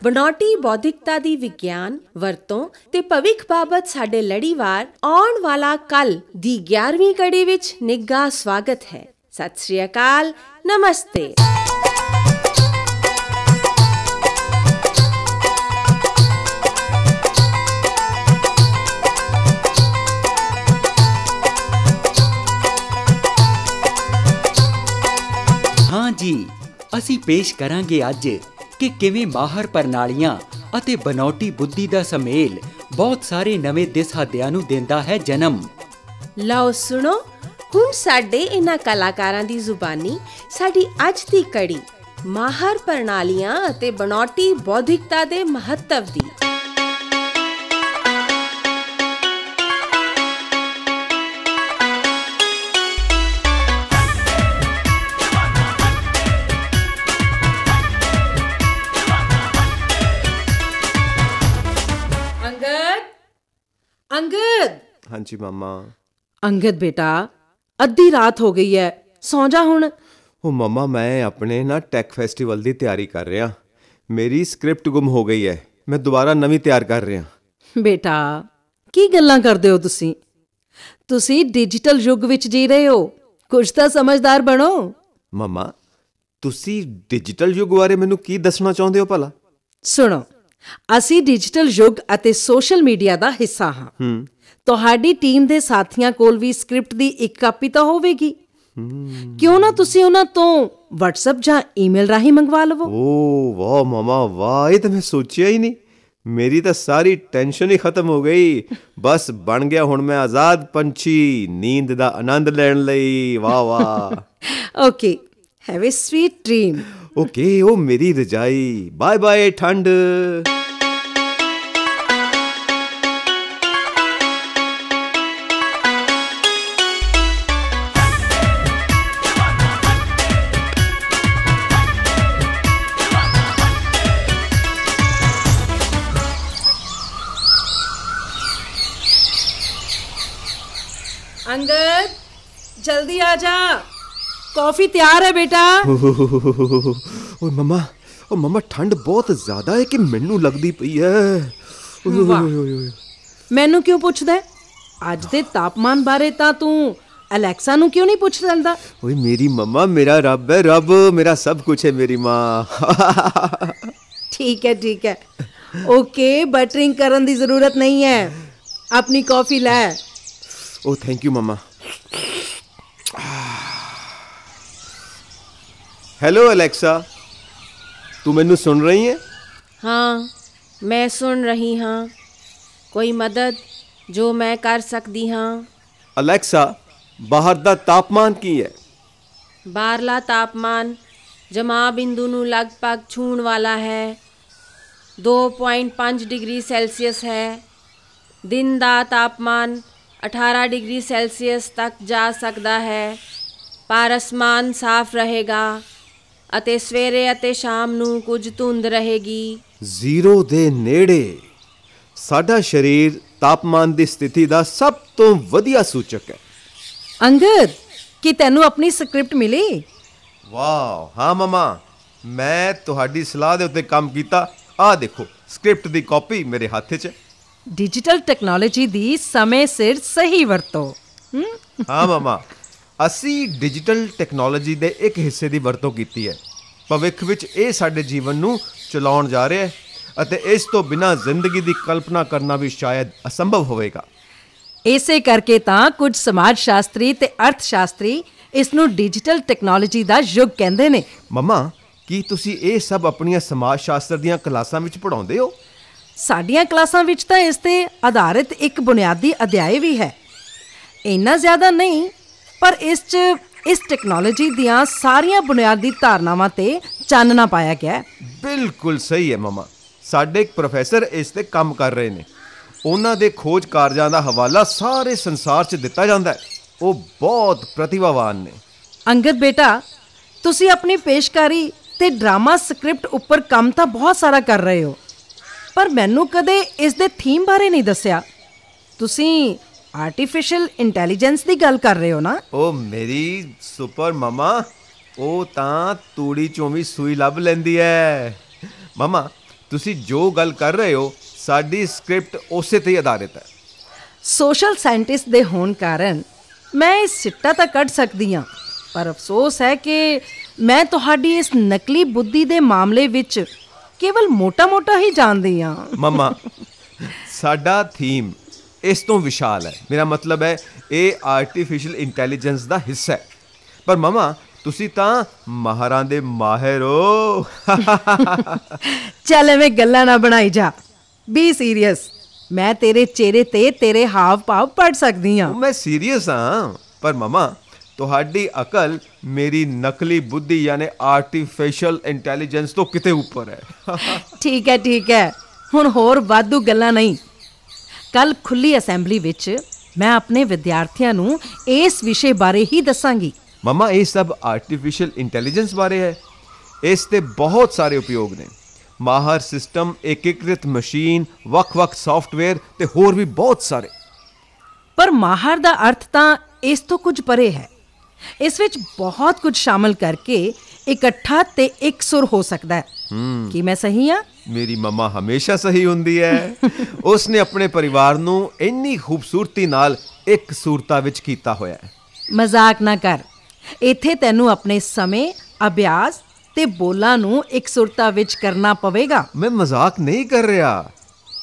ਬਣਾਉਟੀ ਬੌਧਿਕਤਾ ਦੀ ਵਿਗਿਆਨ ਵਰਤੋਂ ਤੇ ਭਵਿੱਖ ਬਾਬਤ ਸਾਡੇ ਲੜੀਵਾਰ ਆਉਣ ਵਾਲਾ ਕੱਲ ਦੀ 11ਵੀਂ ਕੜੀ ਵਿੱਚ ਨਿੱਘਾ ਸਵਾਗਤ ਹੈ। ਸਤਿ ਸ਼੍ਰੀ ਅਕਾਲ, ਨਮਸਤੇ। हाँ जी, ਅਸੀਂ ਪੇਸ਼ ਕਰਾਂਗੇ ਅੱਜ ਕਿ ਕਿਵੇਂ ਮਾਹਰ ਪ੍ਰਣਾਲੀਆਂ ਅਤੇ ਬਨਾਉਟੀ ਬੁੱਧੀ ਦਾ ਸਮੇਲ ਬਹੁਤ ਸਾਰੇ ਨਵੇਂ ਦਿਸ-ਹੱਦਿਆਂ ਨੂੰ ਦਿੰਦਾ ਹੈ ਜਨਮ। ਲਓ ਸੁਣੋ ਹੁਣ ਸਾਡੇ ਇਹਨਾਂ ਕਲਾਕਾਰਾਂ ਦੀ ਜ਼ੁਬਾਨੀ ਸਾਡੀ ਅੱਜ ਦੀ ਕੜੀ ਮਾਹਰ ਪ੍ਰਣਾਲੀਆਂ ਅਤੇ ਬਨਾਉਟੀ ਬੌਧਿਕਤਾ ਦੇ ਮਹੱਤਵ ਦੀ। अंगद। हाँ जी मामा। अंगद बेटा, अद्धी रात हो गई है, सौ जा हुण। ओ मामा, मैं अपने ना टैक फैसटीवल की तैयारी कर रहा। मेरी स्क्रिप्ट गुम हो गई है, मैं दोबारा नवी तैयार कर रहा। बेटा की गल्लां करदे हो तुसीं? तुसीं डिजिटल युग विच जी रहे हो, कुछ तां समझदार बनो। मामा, तुसीं डिजिटल युग बारे मैनूं की दसना चाहुंदे हो भला? सुनो, ਅਸੀਂ ਡਿਜੀਟਲ ਯੁੱਗ ਅਤੇ ਸੋਸ਼ਲ ਮੀਡੀਆ ਦਾ ਹਿੱਸਾ ਹਾਂ। ਤੁਹਾਡੀ ਟੀਮ ਦੇ ਸਾਥੀਆਂ ਕੋਲ ਵੀ ਸਕ੍ਰਿਪਟ ਦੀ ਇੱਕ ਕਾਪੀ ਤਾਂ ਹੋਵੇਗੀ। ਕਿਉਂ ਨਾ ਤੁਸੀਂ ਉਹਨਾਂ ਤੋਂ WhatsApp ਜਾਂ ਈਮੇਲ ਰਾਹੀਂ ਮੰਗਵਾ ਲਵੋ। ਓ ਵਾਹ ਮਾਮਾ ਵਾਹ, ਇਹ ਤਾਂ ਮੈਂ ਸੋਚਿਆ ਹੀ ਨਹੀਂ। ਮੇਰੀ ਤਾਂ ਸਾਰੀ ਟੈਨਸ਼ਨ ਹੀ ਖਤਮ ਹੋ ਗਈ। ਬਸ ਬਣ ਗਿਆ ਹੁਣ ਮੈਂ ਆਜ਼ਾਦ ਪੰਛੀ, ਨੀਂਦ ਦਾ ਆਨੰਦ ਲੈਣ ਲਈ। ਵਾਹ ਵਾਹ। Okay, have a sweet dream. Okay, ओ मेरी रजाई, बाय बाय ठंड। अंगद जल्दी आ जा, कॉफी तैयार है बेटा। ਓਏ ਮਮਾ ਠੰਡ ਬਹੁਤ ਜ਼ਿਆਦਾ ਹੈ ਕਿ ਮੈਨੂੰ ਲੱਗਦੀ ਪਈ ਹੈ। ਮੈਨੂੰ ਕਿਉਂ ਪੁੱਛਦਾ ਹੈ? ਅੱਜ ਦੇ ਤਾਪਮਾਨ ਬਾਰੇ ਤਾਂ ਤੂੰ ਅਲੈਕਸਾ ਨੂੰ ਕਿਉਂ ਨਹੀਂ ਪੁੱਛ ਲੈਂਦਾ? ਓਏ ਮੇਰੀ ਮਮਾ ਮੇਰਾ ਰੱਬ ਹੈ, ਰੱਬ ਮੇਰਾ ਸਭ ਕੁਝ ਹੈ ਮੇਰੀ ਮਾਂ। ਠੀਕ ਹੈ ਓਕੇ, ਬਟਰਿੰਗ ਕਰਨ ਦੀ ਜ਼ਰੂਰਤ ਨਹੀਂ ਹੈ। ਆਪਣੀ ਕੌਫੀ ਲੈ। ਓ ਥੈਂਕ ਯੂ ਮਮਾ। हेलो एलेक्सा, तू मैनू सुन रही है? हाँ, मैं सुन रही हाँ। कोई मदद जो मैं कर सकती हाँ? एलेक्सा, बाहर दा तापमान की है? बाहरला तापमान जमा बिंदु नू लगभग छूण वाला है। 2.5 डिग्री सैल्सीयस है। दिन दा तापमान 18 डिग्री सैल्सीयस तक जा सकता है, पर आसमान साफ रहेगा ਅਤੇ ਸਵੇਰੇ ਅਤੇ ਸ਼ਾਮ ਨੂੰ ਕੁਝ ਧੁੰਦ ਰਹੇਗੀ। ਜ਼ੀਰੋ ਦੇ ਨੇੜੇ ਸਾਡਾ ਸਰੀਰ ਤਾਪਮਾਨ ਦੀ ਸਥਿਤੀ ਦਾ ਸਭ ਤੋਂ ਵਧੀਆ ਸੂਚਕ ਹੈ। ਅੰਗਦ, ਕੀ ਤੈਨੂੰ ਆਪਣੀ ਸਕ੍ਰਿਪਟ ਮਿਲੀ? ਵਾਓ, ਹਾਂ ਮਮਾ, ਮੈਂ ਤੁਹਾਡੀ ਸਲਾਹ ਦੇ ਉੱਤੇ ਕੰਮ ਕੀਤਾ। ਆਹ ਦੇਖੋ, ਸਕ੍ਰਿਪਟ ਦੀ ਕਾਪੀ ਮੇਰੇ ਹੱਥ 'ਚ। ਡਿਜੀਟਲ ਟੈਕਨੋਲੋਜੀ ਦੀ ਸਮੇਂ ਸਿਰ ਸਹੀ ਵਰਤੋਂ। ਹਾਂ ਮਮਾ, ਅਸੀਂ ਡਿਜੀਟਲ ਟੈਕਨੋਲੋਜੀ ਦੇ ਇੱਕ ਹਿੱਸੇ ਦੀ ਵਰਤੋਂ ਕੀਤੀ ਹੈ। ਭਵਿੱਖ ਵਿੱਚ ਇਹ ਸਾਡੇ ਜੀਵਨ ਨੂੰ ਚਲਾਉਣ ਜਾ ਰਿਹਾ ਹੈ ਅਤੇ ਇਸ ਤੋਂ ਬਿਨਾਂ ਜ਼ਿੰਦਗੀ ਦੀ ਕਲਪਨਾ ਕਰਨਾ ਵੀ ਸ਼ਾਇਦ ਅਸੰਭਵ ਹੋਵੇਗਾ। ਇਸੇ ਕਰਕੇ ਤਾਂ ਕੁਝ ਸਮਾਜ ਸ਼ਾਸਤਰੀ ਤੇ ਅਰਥ ਸ਼ਾਸਤਰੀ ਇਸ ਨੂੰ ਡਿਜੀਟਲ ਟੈਕਨੋਲੋਜੀ ਦਾ ਯੁੱਗ ਕਹਿੰਦੇ ਨੇ। ਮਮਾ, ਕੀ ਤੁਸੀਂ ਇਹ ਸਭ ਆਪਣੀਆਂ ਸਮਾਜ ਸ਼ਾਸਤਰ ਦੀਆਂ ਕਲਾਸਾਂ ਵਿੱਚ ਪੜ੍ਹਾਉਂਦੇ ਹੋ? ਸਾਡੀਆਂ ਕਲਾਸਾਂ ਵਿੱਚ ਤਾਂ ਇਸ ਤੇ ਆਧਾਰਿਤ ਇੱਕ ਬੁਨਿਆਦੀ ਅਧਿਆਇ ਵੀ ਹੈ। ਇੰਨਾ ਜ਼ਿਆਦਾ ਨਹੀਂ, ਪਰ ਇਸ ਟੈਕਨੋਲੋਜੀ ਦੀਆਂ ਸਾਰੀਆਂ ਬੁਨਿਆਦੀ ਧਾਰਨਾਵਾਂ ਤੇ ਚਾਨਣਾ ਪਾਇਆ ਗਿਆ। ਬਿਲਕੁਲ ਸਹੀ ਹੈ ਮਮਾ। ਸਾਡੇ ਇੱਕ ਪ੍ਰੋਫੈਸਰ ਇਸ ਤੇ ਕੰਮ ਕਰ ਰਹੇ ਨੇ। ਉਹਨਾਂ ਦੇ ਖੋਜ ਕਾਰਜਾਂ ਦਾ ਹਵਾਲਾ ਸਾਰੇ ਸੰਸਾਰ 'ਚ ਦਿੱਤਾ ਜਾਂਦਾ ਹੈ। ਉਹ ਬਹੁਤ ਪ੍ਰਤਿਭਾਵਾਨ ਨੇ। ਅੰਗਦ ਬੇਟਾ, ਤੁਸੀਂ ਆਪਣੀ ਪੇਸ਼ਕਾਰੀ ਤੇ ਡਰਾਮਾ ਸਕ੍ਰਿਪਟ ਉੱਪਰ ਕੰਮ ਤਾਂ ਬਹੁਤ ਸਾਰਾ ਕਰ ਰਹੇ ਹੋ, ਪਰ ਮੈਨੂੰ ਕਦੇ ਇਸ ਦੇ ਥੀਮ ਬਾਰੇ ਨਹੀਂ ਦੱਸਿਆ। ਤੁਸੀਂ ਆਰਟੀਫਿਸ਼ੀਅਲ ਇੰਟੈਲੀਜੈਂਸ ਦੀ ਗੱਲ ਕਰ ਰਹੇ ਹੋ ਨਾ? ਉਹ ਮੇਰੀ ਸੁਪਰ ਮਮਾ, ਉਹ ਤਾਂ ਤੂੜੀ ਚੋਂ ਵੀ ਸੂਈ ਲੱਭ ਲੈਂਦੀ ਹੈ। ਮਮਾ, ਤੁਸੀਂ ਜੋ ਗੱਲ ਕਰ ਰਹੇ ਹੋ ਸਾਡੀ ਸਕ੍ਰਿਪਟ ਉਸੇ ਤੇ ਹੀ ਆਧਾਰਿਤ ਹੈ। ਸੋਸ਼ਲ ਸਾਇੰਟਿਸਟ ਦੇ ਹੋਣ ਕਾਰਨ ਮੈਂ ਇਹ ਸਿੱਟਾ ਤਾਂ ਕੱਢ ਸਕਦੀ ਹਾਂ, ਪਰ ਅਫਸੋਸ ਹੈ ਕਿ ਮੈਂ ਤੁਹਾਡੀ ਇਸ ਨਕਲੀ ਬੁੱਧੀ ਦੇ ਮਾਮਲੇ ਵਿੱਚ ਕੇਵਲ ਮੋਟਾ-ਮੋਟਾ ਹੀ ਜਾਣਦੀ ਹਾਂ। ਮਮਾ, ਸਾਡਾ ਥੀਮ ਇਸ ਤੋਂ ਵਿਸ਼ਾਲ ਹੈ। ਮੇਰਾ ਮਤਲਬ ਹੈ ਇਹ ਆਰਟੀਫਿਸ਼ੀਅਲ ਇੰਟੈਲੀਜੈਂਸ ਦਾ ਹਿੱਸਾ ਹੈ। ਪਰ ਮਮਾ, ਤੁਸੀਂ ਤਾਂ ਮਾਹਰਾਂ ਦੇ ਮਾਹਿਰ ਹੋ। ਚੱਲ ਐਵੇਂ ਗੱਲਾਂ ਨਾ ਬਣਾਈ ਜਾ, ਬੀ ਸੀਰੀਅਸ। ਮੈਂ ਤੇਰੇ ਚਿਹਰੇ ਤੇ ਤੇਰੇ ਹਾਵ ਭਾਵ ਪੜ੍ਹ ਸਕਦੀ ਹਾਂ। ਮੈਂ ਸੀਰੀਅਸ ਹਾਂ, ਪਰ ਮਮਾ ਤੁਹਾਡੀ ਅਕਲ ਮੇਰੀ ਨਕਲੀ ਬੁੱਧੀ ਯਾਨੀ ਆਰਟੀਫਿਸ਼ੀਅਲ ਇੰਟੈਲੀਜੈਂਸ ਤੋਂ ਕਿਤੇ ਉੱਪਰ ਹੈ। ਠੀਕ ਹੈ, ਹੁਣ ਹੋਰ ਵਾਧੂ ਗੱਲਾਂ ਨਹੀਂ। ਕੱਲ ਖੁੱਲੀ ਅਸੈਂਬਲੀ ਵਿੱਚ ਮੈਂ ਆਪਣੇ ਵਿਦਿਆਰਥੀਆਂ ਨੂੰ ਇਸ ਵਿਸ਼ੇ ਬਾਰੇ ਹੀ ਦੱਸਾਂਗੀ। ਮਮਾ, ਇਹ ਸਭ ਆਰਟੀਫਿਸ਼ੀਅਲ ਇੰਟੈਲੀਜੈਂਸ ਬਾਰੇ ਹੈ। ਇਸ ਦੇ ਬਹੁਤ ਸਾਰੇ ਉਪਯੋਗ ਨੇ। ਮਾਹਰ ਸਿਸਟਮ, ਏਕੀਕ੍ਰਿਤ ਮਸ਼ੀਨ, ਵੱਖ-ਵੱਖ ਸੌਫਟਵੇਅਰ ਤੇ ਹੋਰ ਵੀ ਬਹੁਤ ਸਾਰੇ। ਪਰ ਮਾਹਰ ਦਾ ਅਰਥ ਤਾਂ ਇਸ ਤੋਂ ਕੁਝ ਪਰੇ ਹੈ। ਇਸ ਵਿੱਚ ਬਹੁਤ ਕੁਝ ਸ਼ਾਮਲ ਕਰਕੇ ਇਕੱਠਾ ਤੇ ਇਕਸੁਰ ਹੋ ਸਕਦਾ ਹੈ। ਕੀ ਮੈਂ ਸਹੀ ਹਾਂ? ਮੇਰੀ ਮਮਾ ਹਮੇਸ਼ਾ ਸਹੀ ਹੁੰਦੀ ਹੈ। ਉਸਨੇ ਆਪਣੇ ਪਰਿਵਾਰ ਨੂੰ ਇੰਨੀ ਖੂਬਸੂਰਤੀ ਨਾਲ ਇੱਕ ਸੂਰਤਾ ਵਿੱਚ ਕੀਤਾ ਹੋਇਆ ਹੈ। ਮਜ਼ਾਕ ਨਾ ਕਰ। ਇੱਥੇ ਤੈਨੂੰ ਆਪਣੇ ਸਮੇਂ, ਅਭਿਆਸ ਤੇ ਬੋਲਾਂ ਨੂੰ ਇਕਸੁਰਤਾ ਵਿੱਚ ਕਰਨਾ ਪਵੇਗਾ। ਮੈਂ ਮਜ਼ਾਕ ਨਹੀਂ ਕਰ ਰਿਹਾ।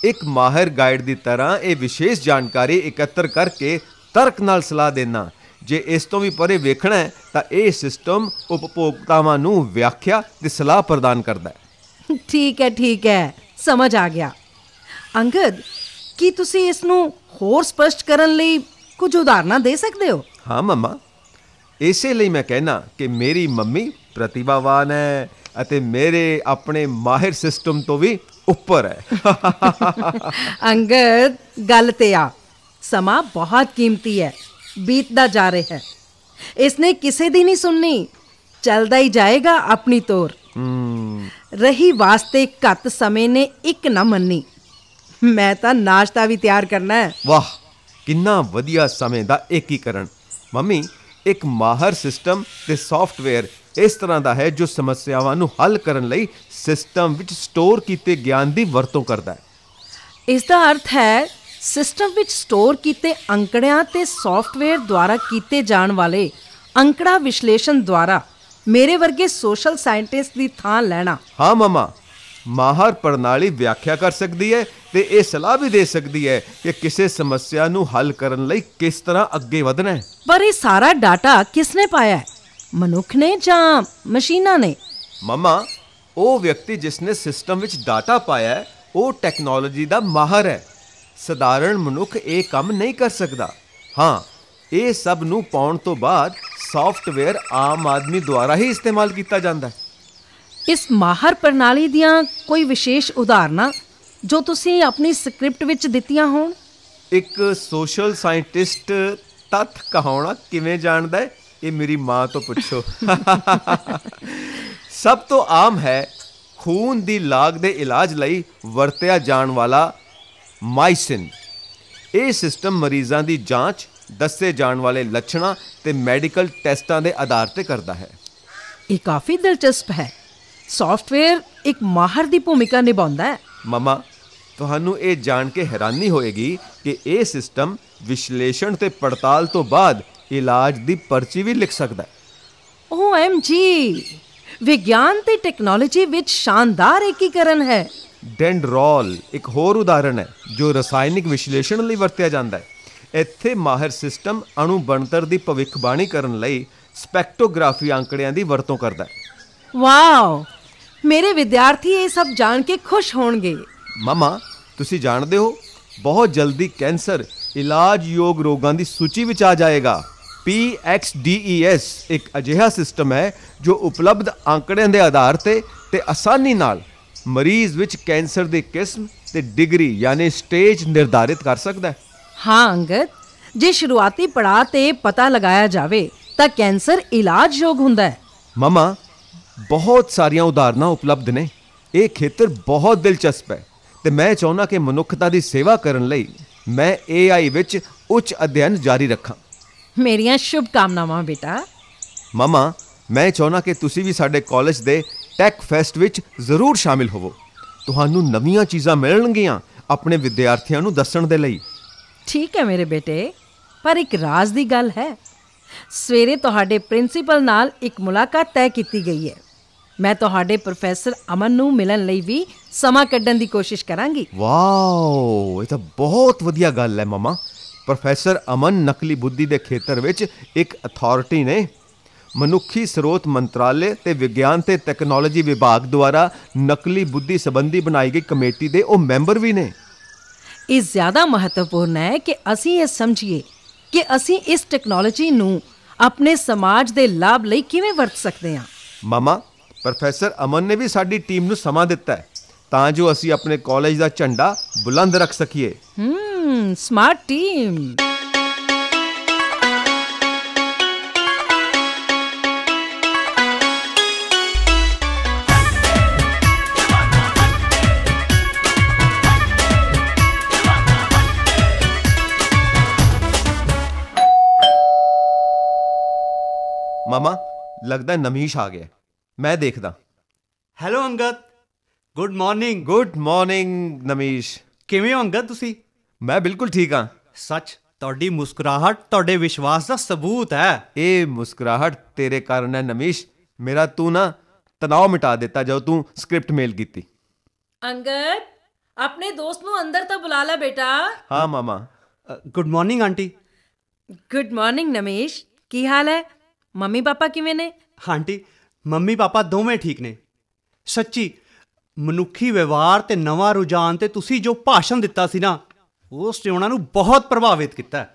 ਇੱਕ ਮਾਹਿਰ ਗਾਈਡ ਦੀ ਤਰ੍ਹਾਂ ਇਹ ਵਿਸ਼ੇਸ਼ ਜਾਣਕਾਰੀ ਇਕੱਤਰ ਕਰਕੇ ਤਰਕ ਨਾਲ ਸਲਾਹ ਦੇਣਾ। ਜੇ ਇਸ ਤੋਂ ਵੀ ਪਰੇ ਵੇਖਣਾ ਹੈ ਤਾਂ ਇਹ ਸਿਸਟਮ ਉਪਭੋਗਤਾਵਾਂ ਨੂੰ ਵਿਆਖਿਆ ਤੇ ਸਲਾਹ ਪ੍ਰਦਾਨ ਕਰਦਾ ਹੈ। ਠੀਕ ਹੈ, ਸਮਝ ਆ ਗਿਆ। ਅੰਗਦ, ਕੀ ਤੁਸੀਂ ਇਸ ਨੂੰ ਹੋਰ ਸਪਸ਼ਟ ਕਰਨ ਲਈ ਕੁਝ ਉਦਾਹਰਨਾਂ ਦੇ ਸਕਦੇ ਹੋ? ਹਾਂ ਮਮਾ, ਇਸੇ ਲਈ ਮੈਂ ਕਹਿਣਾ ਕਿ ਮੇਰੀ ਮੰਮੀ ਪ੍ਰਤਿਭਾਵਾਨ ਹੈ ਅਤੇ ਮੇਰੇ ਆਪਣੇ ਮਾਹਿਰ ਸਿਸਟਮ ਤੋਂ ਵੀ ਉੱਪਰ ਹੈ। ਅੰਗਦ, ਗੱਲ ਤੇ ਆ। ਸਮਾਂ ਬਹੁਤ ਕੀਮਤੀ ਹੈ, ਬੀਤਦਾ ਜਾ ਰਿਹਾ ਹੈ। ਇਸਨੇ ਕਿਸੇ ਦੀ ਨਹੀਂ ਸੁਣਨੀ, ਚੱਲਦਾ ਹੀ ਜਾਏਗਾ ਆਪਣੀ ਤੋਰ। ਰਹੀ ਵਾਸਤੇ ਘੱਟ ਸਮੇਂ ਨੇ ਇੱਕ ਨਾ ਮੰਨੀ। ਮੈਂ ਤਾਂ ਨਾਸ਼ਤਾ ਵੀ ਤਿਆਰ ਕਰਨਾ ਹੈ। ਵਾਹ, ਕਿੰਨਾ ਵਧੀਆ ਸਮੇਂ ਦਾ ਏਕੀਕਰਨ। ਮੰਮੀ, ਇੱਕ ਮਾਹਰ ਸਿਸਟਮ ਤੇ ਸੌਫਟਵੇਅਰ ਇਸ ਤਰ੍ਹਾਂ ਦਾ ਹੈ ਜੋ ਸਮੱਸਿਆਵਾਂ ਨੂੰ ਹੱਲ ਕਰਨ ਲਈ ਸਿਸਟਮ ਵਿੱਚ ਸਟੋਰ ਕੀਤੇ ਗਿਆਨ ਦੀ ਵਰਤੋਂ ਕਰਦਾ ਹੈ। ਇਸ ਦਾ ਅਰਥ ਹੈ ਸਿਸਟਮ ਵਿੱਚ ਸਟੋਰ ਕੀਤੇ ਅੰਕੜਿਆਂ ਤੇ ਸੌਫਟਵੇਅਰ ਦੁਆਰਾ ਕੀਤੇ ਜਾਣ ਵਾਲੇ ਅੰਕੜਾ ਵਿਸ਼ਲੇਸ਼ਣ ਦੁਆਰਾ ਮੇਰੇ ਵਰਗੇ ਸੋਸ਼ਲ ਸਾਇੰਟਿਸਟ ਦੀ ਥਾਂ ਲੈਣਾ। ਹਾਂ ਮਮਾ, ਮਾਹਰ ਪ੍ਰਣਾਲੀ ਵਿਆਖਿਆ ਕਰ ਸਕਦੀ ਹੈ ਤੇ ਇਹ ਸਲਾਹ ਵੀ ਦੇ ਸਕਦੀ ਹੈ ਕਿ ਕਿਸੇ ਸਮੱਸਿਆ ਨੂੰ ਹੱਲ ਕਰਨ ਲਈ ਕਿਸ ਤਰ੍ਹਾਂ ਅੱਗੇ ਵਧਣਾ ਹੈ। ਪਰ ਇਹ ਸਾਰਾ ਡਾਟਾ ਕਿਸਨੇ ਪਾਇਆ ਹੈ? ਮਨੁੱਖ ਨੇ ਜਾਂ ਮਸ਼ੀਨਾਂ ਨੇ? ਮਮਾ, ਉਹ ਵਿਅਕਤੀ ਜਿਸਨੇ ਸਿਸਟਮ ਵਿੱਚ ਡਾਟਾ ਪਾਇਆ ਹੈ ਉਹ ਟੈਕਨੋਲੋਜੀ ਦਾ ਮਾਹਰ ਹੈ। ਸਧਾਰਨ ਮਨੁੱਖ ਇਹ ਕੰਮ ਨਹੀਂ ਕਰ ਸਕਦਾ। ਹਾਂ, ਇਹ ਸਭ ਨੂੰ ਪਾਉਣ ਤੋਂ ਬਾਅਦ ਸੌਫਟਵੇਅਰ ਆਮ ਆਦਮੀ ਦੁਆਰਾ ਹੀ ਇਸਤੇਮਾਲ ਕੀਤਾ ਜਾਂਦਾ ਹੈ। ਇਸ ਮਾਹਰ ਪ੍ਰਣਾਲੀ ਦੀਆਂ ਕੋਈ ਵਿਸ਼ੇਸ਼ ਉਦਾਹਰਨਾਂ ਜੋ ਤੁਸੀਂ ਆਪਣੀ ਸਕ੍ਰਿਪਟ ਵਿੱਚ ਦਿੱਤੀਆਂ ਹੋਣ? ਇੱਕ ਸੋਸ਼ਲ ਸਾਇੰਟਿਸਟ ਤੱਥ ਕਹਾਉਣਾ ਕਿਵੇਂ ਜਾਣਦਾ ਹੈ, ਇਹ ਮੇਰੀ ਮਾਂ ਤੋਂ ਪੁੱਛੋ। ਸਭ ਤੋਂ ਆਮ ਹੈ ਖੂਨ ਦੀ ਲਾਗ ਦੇ ਇਲਾਜ ਲਈ ਵਰਤਿਆ ਜਾਣ ਵਾਲਾ ਮਾਈਸਿਨ। ਇਹ ਸਿਸਟਮ ਮਰੀਜ਼ਾਂ ਦੀ ਜਾਂਚ, ਦੱਸੇ ਜਾਣ ਵਾਲੇ ਲੱਛਣਾਂ ਤੇ ਮੈਡੀਕਲ ਟੈਸਟਾਂ ਦੇ ਆਧਾਰ ਤੇ ਕਰਦਾ ਹੈ। ਇਹ ਕਾਫੀ ਦਿਲਚਸਪ ਹੈ। ਸੌਫਟਵੇਅਰ ਇੱਕ ਮਾਹਰ ਦੀ ਭੂਮਿਕਾ ਨਿਭਾਉਂਦਾ ਹੈ। ਮਮਾ, ਤੁਹਾਨੂੰ ਇਹ ਜਾਣ ਕੇ ਹੈਰਾਨੀ ਹੋਏਗੀ ਕਿ ਇਹ ਸਿਸਟਮ ਵਿਸ਼ਲੇਸ਼ਣ ਤੇ ਪੜਤਾਲ ਤੋਂ ਬਾਅਦ ਇਲਾਜ ਦੀ ਪਰਚੀ ਵੀ ਲਿਖ ਸਕਦਾ ਹੈ। OMG, ਵਿਗਿਆਨ ਤੇ ਟੈਕਨੋਲੋਜੀ ਵਿੱਚ ਸ਼ਾਨਦਾਰ ਏਕੀਕਰਨ ਹੈ। ਡੈਂਡਰੋਲ ਇੱਕ ਹੋਰ ਉਦਾਹਰਣ ਹੈ ਜੋ ਰਸਾਇਣਿਕ ਵਿਸ਼ਲੇਸ਼ਣ ਲਈ ਵਰਤਿਆ ਜਾਂਦਾ ਹੈ। ਇੱਥੇ ਮਾਹਿਰ ਸਿਸਟਮ ਅਣੂ ਬਣਤਰ ਦੀ ਭਵਿੱਖਬਾਣੀ ਕਰਨ ਲਈ ਸਪੈਕਟੋਗ੍ਰਾਫੀ ਅੰਕੜਿਆਂ ਦੀ ਵਰਤੋਂ ਕਰਦਾ ਹੈ। ਵਾਓ, ਮੇਰੇ ਵਿਦਿਆਰਥੀ ਇਹ ਸਭ ਜਾਣ ਕੇ ਖੁਸ਼ ਹੋਣਗੇ। ਮਮਾ, ਤੁਸੀਂ ਜਾਣਦੇ ਹੋ ਬਹੁਤ ਜਲਦੀ ਕੈਂਸਰ ਇਲਾਜਯੋਗ ਰੋਗਾਂ ਦੀ ਸੂਚੀ ਵਿੱਚ ਆ ਜਾਏਗਾ। PXDES ਇੱਕ ਅਜਿਹਾ ਸਿਸਟਮ ਹੈ ਜੋ ਉਪਲਬਧ ਅੰਕੜਿਆਂ ਦੇ ਆਧਾਰ ਤੇ ਆਸਾਨੀ ਨਾਲ ਮਰੀਜ਼ ਵਿੱਚ ਕੈਂਸਰ ਦੀ ਕਿਸਮ ਤੇ ਡਿਗਰੀ ਯਾਨੀ ਸਟੇਜ ਨਿਰਧਾਰਿਤ ਕਰ ਸਕਦਾ ਹੈ। ਹਾਂ ਅੰਗਦ, ਜੇ ਸ਼ੁਰੂਆਤੀ ਪੜਾਅ ਤੇ ਪਤਾ ਲਗਾਇਆ ਜਾਵੇ ਤਾਂ ਕੈਂਸਰ ਇਲਾਜਯੋਗ ਹੁੰਦਾ ਹੈ। ਮਮਾ, ਬਹੁਤ ਸਾਰੀਆਂ ਉਦਾਹਰਨਾਂ ਉਪਲਬਧ ਨੇ। ਇਹ ਖੇਤਰ ਬਹੁਤ ਦਿਲਚਸਪ ਹੈ ਤੇ ਮੈਂ ਚਾਹੁੰਦਾ ਕਿ ਮਨੁੱਖਤਾ ਦੀ ਸੇਵਾ ਕਰਨ ਲਈ ਮੈਂ AI ਵਿੱਚ ਉੱਚ ਅਧਿਐਨ ਜਾਰੀ ਰੱਖਾਂ। ਮੇਰੀਆਂ ਸ਼ੁਭ ਕਾਮਨਾਵਾਂ ਬੇਟਾ। ਮਮਾ, ਮੈਂ ਚਾਹੁੰਦਾ ਕਿ ਤੁਸੀਂ ਵੀ ਸਾਡੇ ਕਾਲਜ ਦੇ ਟੈਕ ਫੈਸਟ ਵਿੱਚ ਜ਼ਰੂਰ ਸ਼ਾਮਿਲ ਹੋਵੋ। ਤੁਹਾਨੂੰ ਨਵੀਆਂ ਚੀਜ਼ਾਂ ਮਿਲਣਗੀਆਂ ਆਪਣੇ ਵਿਦਿਆਰਥੀਆਂ ਨੂੰ ਦੱਸਣ ਦੇ ਲਈ। ਠੀਕ ਹੈ ਮੇਰੇ ਬੇਟੇ, ਪਰ ਇੱਕ ਰਾਜ਼ ਦੀ ਗੱਲ ਹੈ। ਸਵੇਰੇ ਤੁਹਾਡੇ ਪ੍ਰਿੰਸੀਪਲ ਨਾਲ ਇੱਕ ਮੁਲਾਕਾਤ ਤੈਅ ਕੀਤੀ ਗਈ ਹੈ। ਮੈਂ ਤੁਹਾਡੇ ਪ੍ਰੋਫੈਸਰ ਅਮਨ ਨੂੰ ਮਿਲਣ ਲਈ ਵੀ ਸਮਾਂ ਕੱਢਣ ਦੀ ਕੋਸ਼ਿਸ਼ ਕਰਾਂਗੀ। ਵਾਓ, ਇਹ ਤਾਂ ਬਹੁਤ ਵਧੀਆ ਗੱਲ ਹੈ ਮਮਾ। ਪ੍ਰੋਫੈਸਰ ਅਮਨ ਨਕਲੀ ਬੁੱਧੀ ਦੇ ਖੇਤਰ ਵਿੱਚ ਇੱਕ ਅਥਾਰਟੀ ਨੇ। ਮਨੁੱਖੀ ਸਰੋਤ ਮੰਤਰਾਲੇ ਤੇ ਵਿਗਿਆਨ ਤੇ ਟੈਕਨੋਲੋਜੀ ਵਿਭਾਗ ਦੁਆਰਾ ਨਕਲੀ ਬੁੱਧੀ ਸੰਬੰਧੀ ਬਣਾਈ ਗਈ ਕਮੇਟੀ ਦੇ ਉਹ ਮੈਂਬਰ ਵੀ ਨੇ। ਇਹ ਜ਼ਿਆਦਾ ਮਹੱਤਵਪੂਰਨ ਹੈ ਕਿ ਅਸੀਂ ਇਹ ਸਮਝੀਏ ਕਿ ਅਸੀਂ ਇਸ ਟੈਕਨੋਲੋਜੀ ਨੂੰ ਆਪਣੇ ਸਮਾਜ ਦੇ ਲਾਭ ਲਈ ਕਿਵੇਂ ਵਰਤ ਸਕਦੇ ਹਾਂ। ਮਾਮਾ, ਪ੍ਰੋਫੈਸਰ ਅਮਨ ਨੇ ਵੀ ਸਾਡੀ ਟੀਮ ਨੂੰ ਸਮਾਂ ਦਿੱਤਾ ਹੈ ਤਾਂ ਜੋ ਅਸੀਂ ਆਪਣੇ ਕਾਲਜ ਦਾ ਝੰਡਾ ਬੁਲੰਦ ਰੱਖ ਸਕੀਏ। Smart team. ਮਾਮਾ, ਲੱਗਦਾ ਨਮੀਸ਼ ਆ ਗਿਆ। ਮੈਂ ਦੇਖਦਾ। Hello Angad, good morning. Good morning Namish. ਕਿਵੇਂ ਹੋ ਅੰਗਦ ਤੁਸੀਂ? ਮੈਂ ਬਿਲਕੁਲ ਠੀਕ ਹਾਂ। ਸੱਚ, ਤੁਹਾਡੀ ਮੁਸਕਰਾਹਟ ਤੁਹਾਡੇ ਵਿਸ਼ਵਾਸ ਦਾ ਸਬੂਤ ਹੈ। ਇਹ ਮੁਸਕਰਾਹਟ ਤੇਰੇ ਕਾਰਨ ਹੈ ਨਮੀਸ਼। ਮੇਰਾ ਤੂੰ ਨਾ ਤਣਾਅ ਮਿਟਾ ਦਿੱਤਾ ਜਦੋਂ ਤੂੰ ਸਕ੍ਰਿਪਟ ਮੇਲ ਕੀਤੀ। ਅੰਗਦ, ਆਪਣੇ ਦੋਸਤ ਨੂੰ ਅੰਦਰ ਤਾਂ ਬੁਲਾ ਲੈ ਬੇਟਾ। ਹਾਂ ਮਾਮਾ। Good morning aunty. Good morning Namish, ਕੀ ਹਾਲ ਹੈ? ਮੰਮੀ ਪਾਪਾ ਕਿਵੇਂ ਨੇ? ਆਂਟੀ, ਮੰਮੀ ਪਾਪਾ ਦੋਵੇਂ ਠੀਕ ਨੇ। ਸੱਚੀ, ਮਨੁੱਖੀ ਵਿਵਹਾਰ ਤੇ ਨਵਾਂ ਰੁਝਾਨ ਤੇ ਤੁਸੀਂ ਜੋ ਭਾਸ਼ਣ ਦਿੱਤਾ ਸੀ ਨਾ, ਉਸ ਨੇ ਉਹਨਾਂ ਨੂੰ ਬਹੁਤ ਪ੍ਰਭਾਵਿਤ ਕੀਤਾ।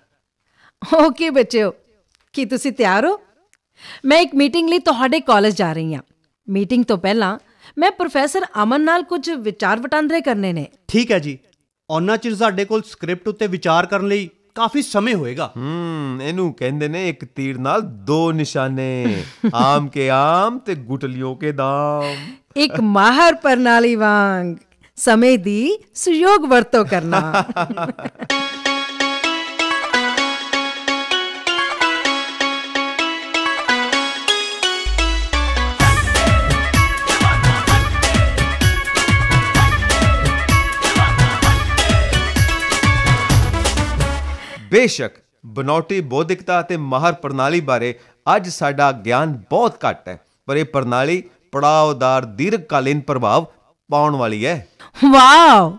ਓਕੇ ਬੱਚਿਓ, ਕੀ ਤੁਸੀਂ ਤਿਆਰ ਹੋ? ਮੈਂ ਇੱਕ ਮੀਟਿੰਗ ਲਈ ਤੁਹਾਡੇ ਕਾਲਜ ਜਾ ਰਹੀ ਹਾਂ। ਮੀਟਿੰਗ ਤੋਂ ਪਹਿਲਾਂ ਮੈਂ ਪ੍ਰੋਫੈਸਰ ਅਮਨ ਨਾਲ ਕੁਝ ਵਿਚਾਰ ਵਟਾਂਦਰੇ ਕਰਨੇ ਨੇ। ਠੀਕ ਹੈ ਜੀ। ਉਹਨਾਂ ਚਿਰ ਸਾਡੇ ਕੋਲ ਸਕ੍ਰਿਪਟ ਉੱਤੇ ਵਿਚਾਰ ਕਰਨ ਲਈ ਕਾਫੀ ਸਮੇਂ ਹੋਏਗਾ। ਇਹਨੂੰ ਕਹਿੰਦੇ ਨੇ ਇੱਕ ਤੀਰ ਨਾਲ ਦੋ ਨਿਸ਼ਾਨੇ, ਆਮ ਕੇ ਆਮ ਤੇ ਗੁਟਲੀਆਂ ਕੇ ਦਾਮ। ਇੱਕ ਮਾਹਰ ਪ੍ਰਣਾਲੀ ਵਾਂਗ ਸਮੇਂ ਦੀ ਸੁਯੋਗ ਵਰਤੋਂ ਕਰਨਾ। ਬੇਸ਼ੱਕ ਬਨੌਟੀ ਬੌਧਿਕਤਾ ਅਤੇ ਮਾਹਰ ਪ੍ਰਣਾਲੀ ਬਾਰੇ ਅੱਜ ਸਾਡਾ ਗਿਆਨ ਬਹੁਤ ਘੱਟ ਹੈ, ਪਰ ਇਹ ਪ੍ਰਣਾਲੀ ਪੜਾਅਦਾਰ ਦੀਰਘਕਾਲੀਨ ਪ੍ਰਭਾਵ ਪਾਉਣ ਵਾਲੀ ਹੈ। ਵਾਓ,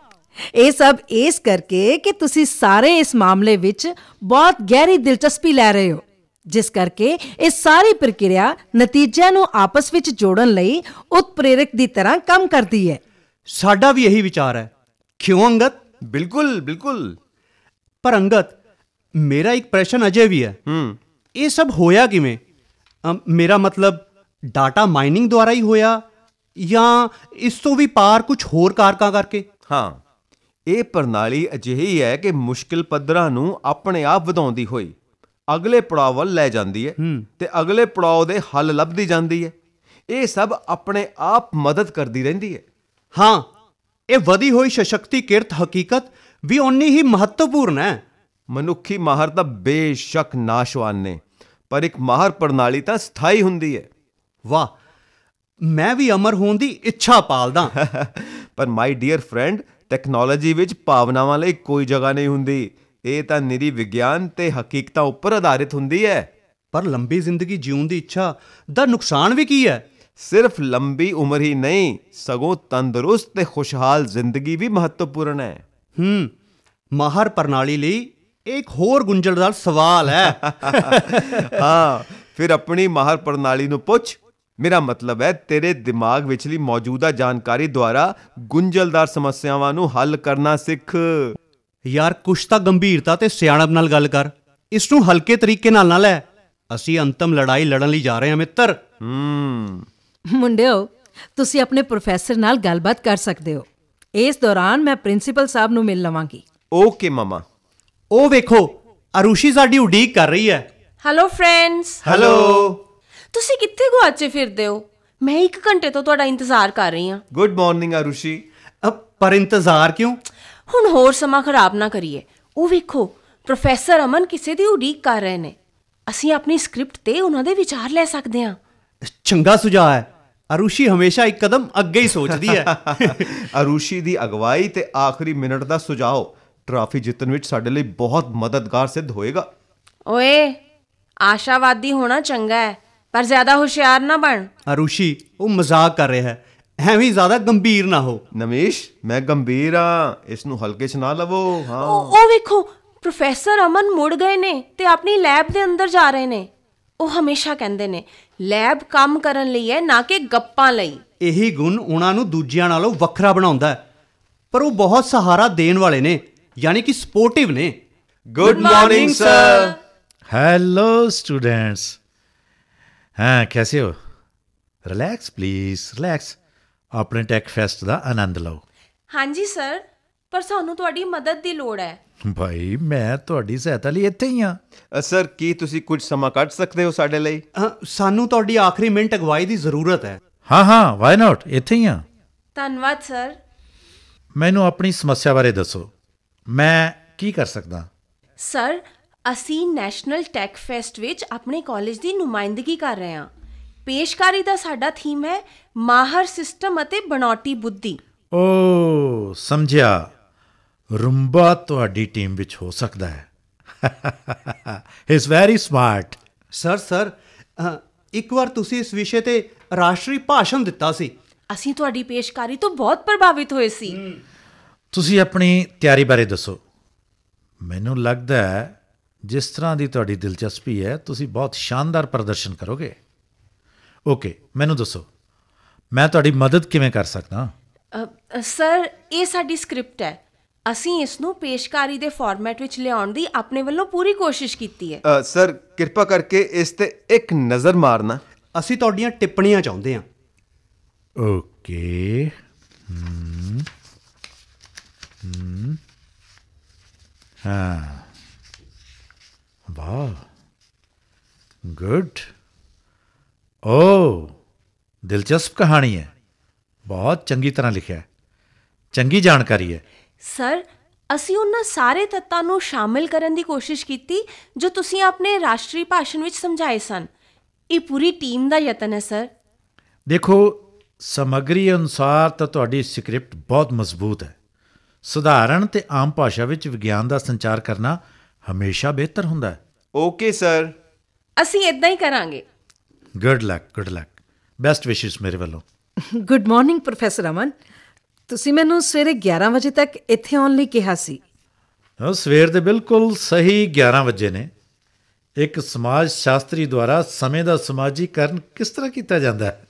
ਇਹ ਸਭ ਇਸ ਕਰਕੇ ਕਿ ਤੁਸੀਂ ਸਾਰੇ ਇਸ ਮਾਮਲੇ ਵਿੱਚ ਬਹੁਤ ਗਹਿਰੀ ਦਿਲਚਸਪੀ ਲੈ ਰਹੇ ਹੋ, ਜਿਸ ਕਰਕੇ ਇਹ ਸਾਰੀ ਪ੍ਰਕਿਰਿਆ ਨਤੀਜਿਆਂ ਨੂੰ ਆਪਸ ਵਿੱਚ ਜੋੜਨ ਲਈ ਉਤਪ੍ਰੇਰਕ ਦੀ ਤਰ੍ਹਾਂ ਕੰਮ ਕਰਦੀ ਹੈ। ਸਾਡਾ ਵੀ ਇਹੀ ਵਿਚਾਰ ਹੈ। ਕਿਉਂ ਅੰਗਦ? ਬਿਲਕੁਲ ਬਿਲਕੁਲ। ਪਰ ਅੰਗਦ, ਮੇਰਾ ਇੱਕ ਪ੍ਰਸ਼ਨ ਅਜੇ ਵੀ ਹੈ। ਇਹ ਸਭ ਹੋਇਆ ਕਿਵੇਂ? ਮੇਰਾ ਮਤਲਬ ਡਾਟਾ ਮਾਈਨਿੰਗ ਦੁਆਰਾ ਹੀ ਹੋਇਆ ਜਾਂ ਇਸ ਤੋਂ ਵੀ ਪਾਰ ਕੁਝ ਹੋਰ ਕਾਰਕਾਂ ਕਰਕੇ? ਹਾਂ, ਇਹ ਪ੍ਰਣਾਲੀ ਅਜਿਹੀ ਹੈ ਕਿ ਮੁਸ਼ਕਿਲ ਪੱਧਰਾਂ ਨੂੰ ਆਪਣੇ ਆਪ ਵਧਾਉਂਦੀ ਹੋਈ ਅਗਲੇ ਪੜਾਅ ਵੱਲ ਲੈ ਜਾਂਦੀ ਹੈ ਤੇ ਅਗਲੇ ਪੜਾਅ ਦੇ ਹੱਲ ਲੱਭਦੀ ਜਾਂਦੀ ਹੈ। ਇਹ ਸਭ ਆਪਣੇ ਆਪ ਮਦਦ ਕਰਦੀ ਰਹਿੰਦੀ ਹੈ। ਹਾਂ, ਇਹ ਵਧੀ ਹੋਈ ਸਸ਼ਕਤੀਕ੍ਰਿਤ ਹਕੀਕਤ ਵੀ ਓਨੀ ਹੀ ਮਹੱਤਵਪੂਰਨ ਹੈ। ਮਨੁੱਖੀ ਮਾਹਰ ਤਾਂ ਬੇਸ਼ੱਕ ਨਾਸ਼ਵਾਨ ਨੇ, ਪਰ ਇੱਕ ਮਾਹਰ ਪ੍ਰਣਾਲੀ ਤਾਂ ਸਥਾਈ ਹੁੰਦੀ ਹੈ। ਵਾਹ, ਮੈਂ ਵੀ ਅਮਰ ਹੋਣ ਦੀ ਇੱਛਾ ਪਾਲਦਾ। ਪਰ ਮਾਈ ਡੀਅਰ ਫਰੈਂਡ, ਟੈਕਨੋਲੋਜੀ ਵਿੱਚ ਭਾਵਨਾਵਾਂ ਲਈ ਕੋਈ ਜਗ੍ਹਾ ਨਹੀਂ ਹੁੰਦੀ। ਇਹ ਤਾਂ ਨਿਰੀ ਵਿਗਿਆਨ ਤੇ ਹਕੀਕਤਾਂ ਉੱਪਰ ਆਧਾਰਿਤ ਹੁੰਦੀ ਹੈ। ਪਰ ਲੰਬੀ ਜ਼ਿੰਦਗੀ ਜਿਉਣ ਦੀ ਇੱਛਾ ਦਾ ਨੁਕਸਾਨ ਵੀ ਕੀ ਹੈ? ਸਿਰਫ ਲੰਬੀ ਉਮਰ ਹੀ ਨਹੀਂ, ਸਗੋਂ ਤੰਦਰੁਸਤ ਤੇ ਖੁਸ਼ਹਾਲ ਜ਼ਿੰਦਗੀ ਵੀ ਮਹੱਤਵਪੂਰਨ ਹੈ। ਮਾਹਰ ਪ੍ਰਣਾਲੀ ਲਈ ਇਹ ਇੱਕ ਹੋਰ ਗੁੰਝਲਦਾਰ ਸਵਾਲ ਹੈ। ਹਾਂ, ਫਿਰ ਆਪਣੀ ਮਾਹਰ ਪ੍ਰਣਾਲੀ ਨੂੰ ਪੁੱਛ। ਮੇਰਾ ਮਤਲਬ ਹੈ ਤੇਰੇ ਦਿਮਾਗ ਵਿਚਲੀ ਮੌਜੂਦਾ ਜਾਣਕਾਰੀ ਦੁਆਰਾ ਗੁੰਝਲਦਾਰ ਸਮੱਸਿਆਵਾਂ ਨੂੰ ਹੱਲ ਕਰਨਾ ਸਿੱਖ। ਯਾਰ, ਕੁਛ ਤਾਂ ਗੰਭੀਰਤਾ ਤੇ ਸਿਆਣਪ ਨਾਲ ਗੱਲ ਕਰ। ਇਸ ਨੂੰ ਹਲਕੇ ਤਰੀਕੇ ਨਾਲ ਨਾ ਲੈ। ਅਸੀਂ ਅੰਤਮ ਲੜਾਈ ਲੜਨ ਲਈ ਜਾ ਰਹੇ ਹਾਂ ਮਿੱਤਰ। ਮੁੰਡਿਓ, ਤੁਸੀਂ ਆਪਣੇ ਪ੍ਰੋਫੈਸਰ ਨਾਲ ਗੱਲਬਾਤ ਕਰ ਸਕਦੇ ਹੋ। ਇਸ ਦੌਰਾਨ ਮੈਂ ਪ੍ਰਿੰਸੀਪਲ ਸਾਹਿਬ ਨੂੰ ਮਿਲ ਲਵਾਂਗੀ। ਓਕੇ ਮਮਾ। ਉਹ ਵੇਖੋ, ਅਰੁਸ਼ੀ ਸਾਡੀ ਉਡੀਕ ਕਰ ਰਹੀ ਹੈ। Hello friends. ਹੈਲੋ। ਤੁਸੀਂ ਕਿੱਥੇ ਗੁਆਚੇ ਫਿਰਦੇ ਹੋ? ਮੈਂ 1 ਘੰਟੇ ਤੋਂ ਤੁਹਾਡਾ ਇੰਤਜ਼ਾਰ ਕਰ ਰਹੀ ਹਾਂ। Good morning Arushi. ਪਰ ਇੰਤਜ਼ਾਰ ਕਿਉਂ? ਹੁਣ ਹੋਰ ਸਮਾਂ ਖਰਾਬ ਨਾ ਕਰੀਏ। ਉਹ ਵੇਖੋ, ਪ੍ਰੋਫੈਸਰ ਅਮਨ ਕਿਸੇ ਦੀ ਉਡੀਕ ਕਰ ਰਹੇ ਨੇ। ਅਸੀਂ ਆਪਣੀ ਸਕ੍ਰਿਪਟ ਤੇ ਉਹਨਾਂ ਦੇ ਵਿਚਾਰ ਲੈ ਸਕਦੇ ਹਾਂ। ਚੰਗਾ ਸੁਝਾਅ ਹੈ। ਅਰੁਸ਼ੀ ਹਮੇਸ਼ਾ ਇੱਕ ਕਦਮ ਅੱਗੇ ਹੀ ਸੋਚਦੀ ਹੈ। ਅਰੁਸ਼ੀ ਦੀ ਅਗਵਾਈ ਤੇ ਆਖਰੀ ਮਿੰਟ ਦਾ ਸੁਝਾਅ ਟਰਾਫੀ ਜਿੱਤਣ ਵਿੱਚ ਸਾਡੇ ਲਈ ਬਹੁਤ ਮਦਦਗਾਰ ਸਿੱਧ ਹੋਏਗਾ। ਓਏ, ਆਸ਼ਾਵਾਦੀ ਹੋਣਾ ਚੰਗਾ ਹੈ, ਪਰ ਜ਼ਿਆਦਾ ਹੁਸ਼ਿਆਰ ਨਾ ਬਣ। ਅਰੁਸ਼ੀ ਉਹ ਮਜ਼ਾਕ ਕਰ ਰਿਹਾ ਹੈ, ਐਵੇਂ ਜ਼ਿਆਦਾ ਗੰਭੀਰ ਨਾ ਹੋ। ਨਮੇਸ਼, ਮੈਂ ਗੰਭੀਰ ਹਾਂ, ਇਸ ਨੂੰ ਹਲਕੇ 'ਚ ਨਾ ਲਵੋ। ਹਾਂ, ਉਹ ਵੇਖੋ, ਪ੍ਰੋਫੈਸਰ ਅਮਨ ਮੁੜ ਗਏ ਨੇ ਤੇ ਆਪਣੀ ਲੈਬ ਦੇ ਅੰਦਰ ਜਾ ਰਹੇ ਨੇ। ਉਹ ਹਮੇਸ਼ਾ ਕਹਿੰਦੇ ਨੇ ਲੈਬ ਕੰਮ ਕਰਨ ਲਈ ਹੈ, ਨਾ ਕਿ ਗੱਪਾਂ ਲਈ। ਇਹੀ ਗੁਣ ਉਹਨਾਂ ਨੂੰ ਦੂਜਿਆਂ ਨਾਲੋਂ ਵੱਖਰਾ ਬਣਾਉਂਦਾ ਹੈ, ਪਰ ਉਹ ਬਹੁਤ ਸਹਾਰਾ ਦੇਣ ਵਾਲੇ ਨੇ, ਯਾਨੀ ਕਿ ਸਪੋਰਟਿਵ ਨੇ। Good morning sir. Hello students. हाँ, कैसे हो? Relax please, relax. अपने टेक फेस्ट ਦਾ ਆਨੰਦ ਲਓ। ਹਾਂਜੀ ਸਰ, ਪਰ ਸਾਨੂੰ ਤੁਹਾਡੀ ਮਦਦ ਦੀ ਲੋੜ ਹੈ। ਭਾਈ, ਮੈਂ ਤੁਹਾਡੀ ਸਹਾਇਤਾ ਲਈ ਇੱਥੇ ਹੀ ਹਾਂ। ਸਰ, ਕੀ ਤੁਸੀਂ ਕੁਝ ਸਮਾਂ ਕੱਢ ਸਕਦੇ ਹੋ ਸਾਡੇ ਲਈ? ਸਾਨੂੰ ਤੁਹਾਡੀ ਆਖਰੀ ਮਿੰਟ ਅਗਵਾਈ ਦੀ ਜ਼ਰੂਰਤ ਹੈ। ਹਾਂ ਹਾਂ, ਵਾਈ ਨਾਟ, ਇੱਥੇ ਹੀ ਹਾਂ। ਧੰਨਵਾਦ ਸਰ। ਮੈਨੂੰ ਆਪਣੀ ਸਮੱਸਿਆ ਬਾਰੇ ਦੱਸੋ, ਮੈਂ ਕੀ ਕਰ ਸਕਦਾ? ਸਰ, ਅਸੀਂ ਨੈਸ਼ਨਲ ਟੈਕ ਫੈਸਟ ਵਿੱਚ ਆਪਣੇ ਕਾਲਜ ਦੀ ਨੁਮਾਇੰਦਗੀ ਕਰ ਰਹੇ ਹਾਂ। ਪੇਸ਼ਕਾਰੀ ਦਾ ਸਾਡਾ ਥੀਮ ਹੈ ਮਾਹਰ ਸਿਸਟਮ ਅਤੇ ਬਣਾਉਟੀ ਬੁੱਧੀ। ਓ, ਸਮਝਿਆ। ਰੁੰਬਾ ਤੁਹਾਡੀ ਟੀਮ ਵਿੱਚ ਹੋ ਸਕਦਾ ਹੈ। It's very smart. ਸਰ, ਇੱਕ ਵਾਰ ਤੁਸੀਂ ਇਸ ਵਿਸ਼ੇ ਤੇ ਰਾਸ਼ਟਰੀ ਭਾਸ਼ਣ ਦਿੱਤਾ ਸੀ। ਅਸੀਂ ਤੁਹਾਡੀ ਪੇਸ਼ਕਾਰੀ ਤੋਂ ਬਹੁਤ ਪ੍ਰਭਾਵਿਤ ਹੋਏ ਸੀ। ਤੁਸੀਂ ਆਪਣੀ ਤਿਆਰੀ ਬਾਰੇ ਦੱਸੋ। ਮੈਨੂੰ ਲੱਗਦਾ ਹੈ ਜਿਸ ਤਰ੍ਹਾਂ ਦੀ ਤੁਹਾਡੀ ਦਿਲਚਸਪੀ ਹੈ, ਤੁਸੀਂ ਬਹੁਤ ਸ਼ਾਨਦਾਰ ਪ੍ਰਦਰਸ਼ਨ ਕਰੋਗੇ। ਓਕੇ, ਮੈਨੂੰ ਦੱਸੋ, ਮੈਂ ਤੁਹਾਡੀ ਮਦਦ ਕਿਵੇਂ ਕਰ ਸਕਦਾ? ਸਰ, ਇਹ ਸਾਡੀ ਸਕ੍ਰਿਪਟ ਹੈ। ਅਸੀਂ ਇਸ ਨੂੰ ਪੇਸ਼ਕਾਰੀ ਦੇ ਫਾਰਮੈਟ ਵਿੱਚ ਲਿਆਉਣ ਦੀ ਆਪਣੇ ਵੱਲੋਂ ਪੂਰੀ ਕੋਸ਼ਿਸ਼ ਕੀਤੀ ਹੈ। ਸਰ, ਕਿਰਪਾ ਕਰਕੇ ਇਸ ਤੇ ਇੱਕ ਨਜ਼ਰ ਮਾਰਨਾ। ਅਸੀਂ ਤੁਹਾਡੀਆਂ ਟਿੱਪਣੀਆਂ ਚਾਹੁੰਦੇ ਹਾਂ। ਓਕੇ। ਹਾਂ, ਵਾਹ, ਗੁੱਡ। ਓ, ਦਿਲਚਸਪ ਕਹਾਣੀ ਹੈ, ਬਹੁਤ ਚੰਗੀ ਤਰ੍ਹਾਂ ਲਿਖਿਆ ਹੈ, ਚੰਗੀ ਜਾਣਕਾਰੀ ਹੈ। ਸਰ, ਅਸੀਂ ਉਹਨਾਂ ਸਾਰੇ ਤੱਤਾਂ ਨੂੰ ਸ਼ਾਮਿਲ ਕਰਨ ਦੀ ਕੋਸ਼ਿਸ਼ ਕੀਤੀ ਜੋ ਤੁਸੀਂ ਆਪਣੇ ਰਾਸ਼ਟਰੀ ਭਾਸ਼ਣ ਵਿੱਚ ਸਮਝਾਏ ਸਨ। ਇਹ ਪੂਰੀ ਟੀਮ ਦਾ ਯਤਨ ਹੈ ਸਰ। ਦੇਖੋ, ਸਮੱਗਰੀ ਅਨੁਸਾਰ ਤਾਂ ਤੁਹਾਡੀ ਸਕ੍ਰਿਪਟ ਬਹੁਤ ਮਜ਼ਬੂਤ ਹੈ। ਸਧਾਰਨ ਤੇ ਆਮ ਭਾਸ਼ਾ ਵਿੱਚ ਵਿਗਿਆਨ ਦਾ ਸੰਚਾਰ ਕਰਨਾ ਹਮੇਸ਼ਾ ਬਿਹਤਰ ਹੁੰਦਾ ਹੈ। Okay sir. ਅਸੀਂ ਇਦਾਂ ਹੀ ਕਰਾਂਗੇ। Good luck, good luck. Best ਵਿਸ਼ੇਸ ਮੇਰੇ ਵੱਲੋਂ। ਗੁੱਡ ਮਾਰਨਿੰਗ ਪ੍ਰੋਫੈਸਰ ਅਮਨ। ਤੁਸੀਂ ਮੈਨੂੰ ਸਵੇਰੇ 11 ਵਜੇ ਤੱਕ ਇੱਥੇ ਆਉਣ ਲਈ ਕਿਹਾ ਸੀ। ਸਵੇਰ ਦੇ ਬਿਲਕੁਲ ਸਹੀ 11 ਵਜੇ ਨੇ। ਇੱਕ ਸਮਾਜ ਸ਼ਾਸਤਰੀ ਦੁਆਰਾ ਸਮੇਂ ਦਾ ਸਮਾਜੀਕਰਨ ਕਿਸ ਤਰ੍ਹਾਂ ਕੀਤਾ ਜਾਂਦਾ ਹੈ।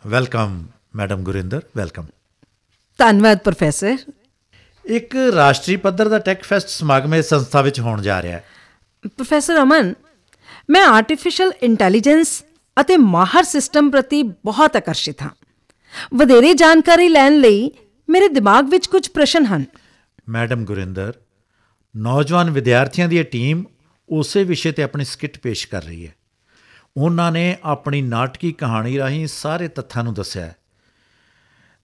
Welcome madam Gurinder, welcome. ਧੰਨਵਾਦ ਪ੍ਰੋਫੈਸਰ। ਇੱਕ ਰਾਸ਼ਟਰੀ ਪੱਧਰ ਦਾ ਟੈਕ ਫੈਸਟ ਸਮਾਗਮ ਇਸ ਸੰਸਥਾ ਵਿੱਚ ਹੋਣ ਜਾ ਰਿਹਾ ਹੈ। ਪ੍ਰੋਫੈਸਰ ਅਮਨ, ਮੈਂ ਆਰਟੀਫਿਸ਼ੀਅਲ ਇੰਟੈਲੀਜੈਂਸ ਅਤੇ ਮਾਹਰ ਸਿਸਟਮ ਪ੍ਰਤੀ ਬਹੁਤ ਆਕਰਸ਼ਿਤ ਹਾਂ। ਵਧੇਰੇ ਜਾਣਕਾਰੀ ਲੈਣ ਲਈ ਮੇਰੇ ਦਿਮਾਗ ਵਿੱਚ ਕੁਝ ਪ੍ਰਸ਼ਨ ਹਨ। ਮੈਡਮ ਗੁਰਿੰਦਰ, ਨੌਜਵਾਨ ਵਿਦਿਆਰਥੀਆਂ ਦੀ ਇਹ ਟੀਮ ਉਸੇ ਵਿਸ਼ੇ ਤੇ ਆਪਣੀ ਸਕਿੱਟ ਪੇਸ਼ ਕਰ ਰਹੀ ਹੈ। ਉਹਨਾਂ ਨੇ ਆਪਣੀ ਨਾਟਕੀ ਕਹਾਣੀ ਰਾਹੀਂ ਸਾਰੇ ਤੱਥਾਂ ਨੂੰ ਦੱਸਿਆ ਹੈ।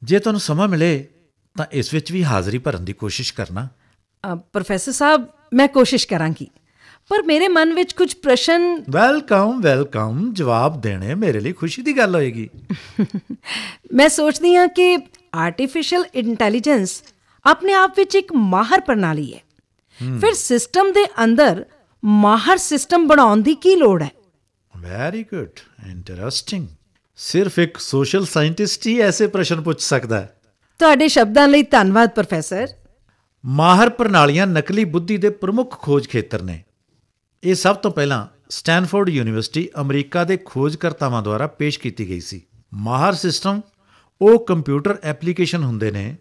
ਜੇ ਤੁਹਾਨੂੰ ਸਮਾਂ ਮਿਲੇ ਤਾਂ ਇਸ ਵਿੱਚ ਵੀ ਹਾਜ਼ਰੀ ਭਰਨ ਦੀ ਕੋਸ਼ਿਸ਼ ਕਰਨਾ। ਪ੍ਰੋਫੈਸਰ ਸਾਹਿਬ, ਮੈਂ ਕੋਸ਼ਿਸ਼ ਕਰਾਂਗੀ, ਪਰ ਮੇਰੇ ਮਨ ਵਿੱਚ ਕੁਝ ਪ੍ਰਸ਼ਨ। Welcome, welcome. ਜਵਾਬ ਦੇਣੇ ਮੇਰੇ ਲਈ ਖੁਸ਼ੀ ਦੀ ਗੱਲ ਹੋਏਗੀ। ਮੈਂ ਸੋਚਦੀ ਹਾਂ ਕਿ ਆਰਟੀਫਿਸ਼ੀਅਲ ਇੰਟੈਲੀਜੈਂਸ ਆਪਣੇ ਆਪ ਵਿੱਚ ਇੱਕ ਮਾਹਰ ਪ੍ਰਣਾਲੀ ਹੈ। ਫਿਰ ਸਿਸਟਮ ਦੇ ਅੰਦਰ ਮਾਹਰ ਸਿਸਟਮ ਬਣਾਉਣ ਦੀ ਕੀ ਲੋੜ ਹੈ? Very good, interesting. ਸਿਰਫ ਇੱਕ ਸੋਸ਼ਲ ਸਾਇੰਟਿਸਟ ਹੀ ਐਸੇ ਪ੍ਰਸ਼ਨ ਪੁੱਛ ਸਕਦਾ ਹੈ। ਤੁਹਾਡੇ ਸ਼ਬਦਾਂ ਲਈ ਧੰਨਵਾਦ ਪ੍ਰੋਫੈਸਰ। ਮਾਹਰ ਪ੍ਰਣਾਲੀਆਂ ਨਕਲੀ ਬੁੱਧੀ ਦੇ ਪ੍ਰਮੁੱਖ ਖੋਜ ਖੇਤਰ ਨੇ। ਇਹ ਸਭ ਤੋਂ ਪਹਿਲਾਂ ਸਟੈਨਫੋਰਡ ਯੂਨੀਵਰਸਿਟੀ ਅਮਰੀਕਾ ਦੇ ਖੋਜਕਰਤਾਵਾਂ ਦੁਆਰਾ ਪੇਸ਼ ਕੀਤੀ ਗਈ ਸੀ। ਮਾਹਰ ਸਿਸਟਮ ਉਹ ਕੰਪਿਊਟਰ ਐਪਲੀਕੇਸ਼ਨ ਹੁੰਦੇ ਨੇ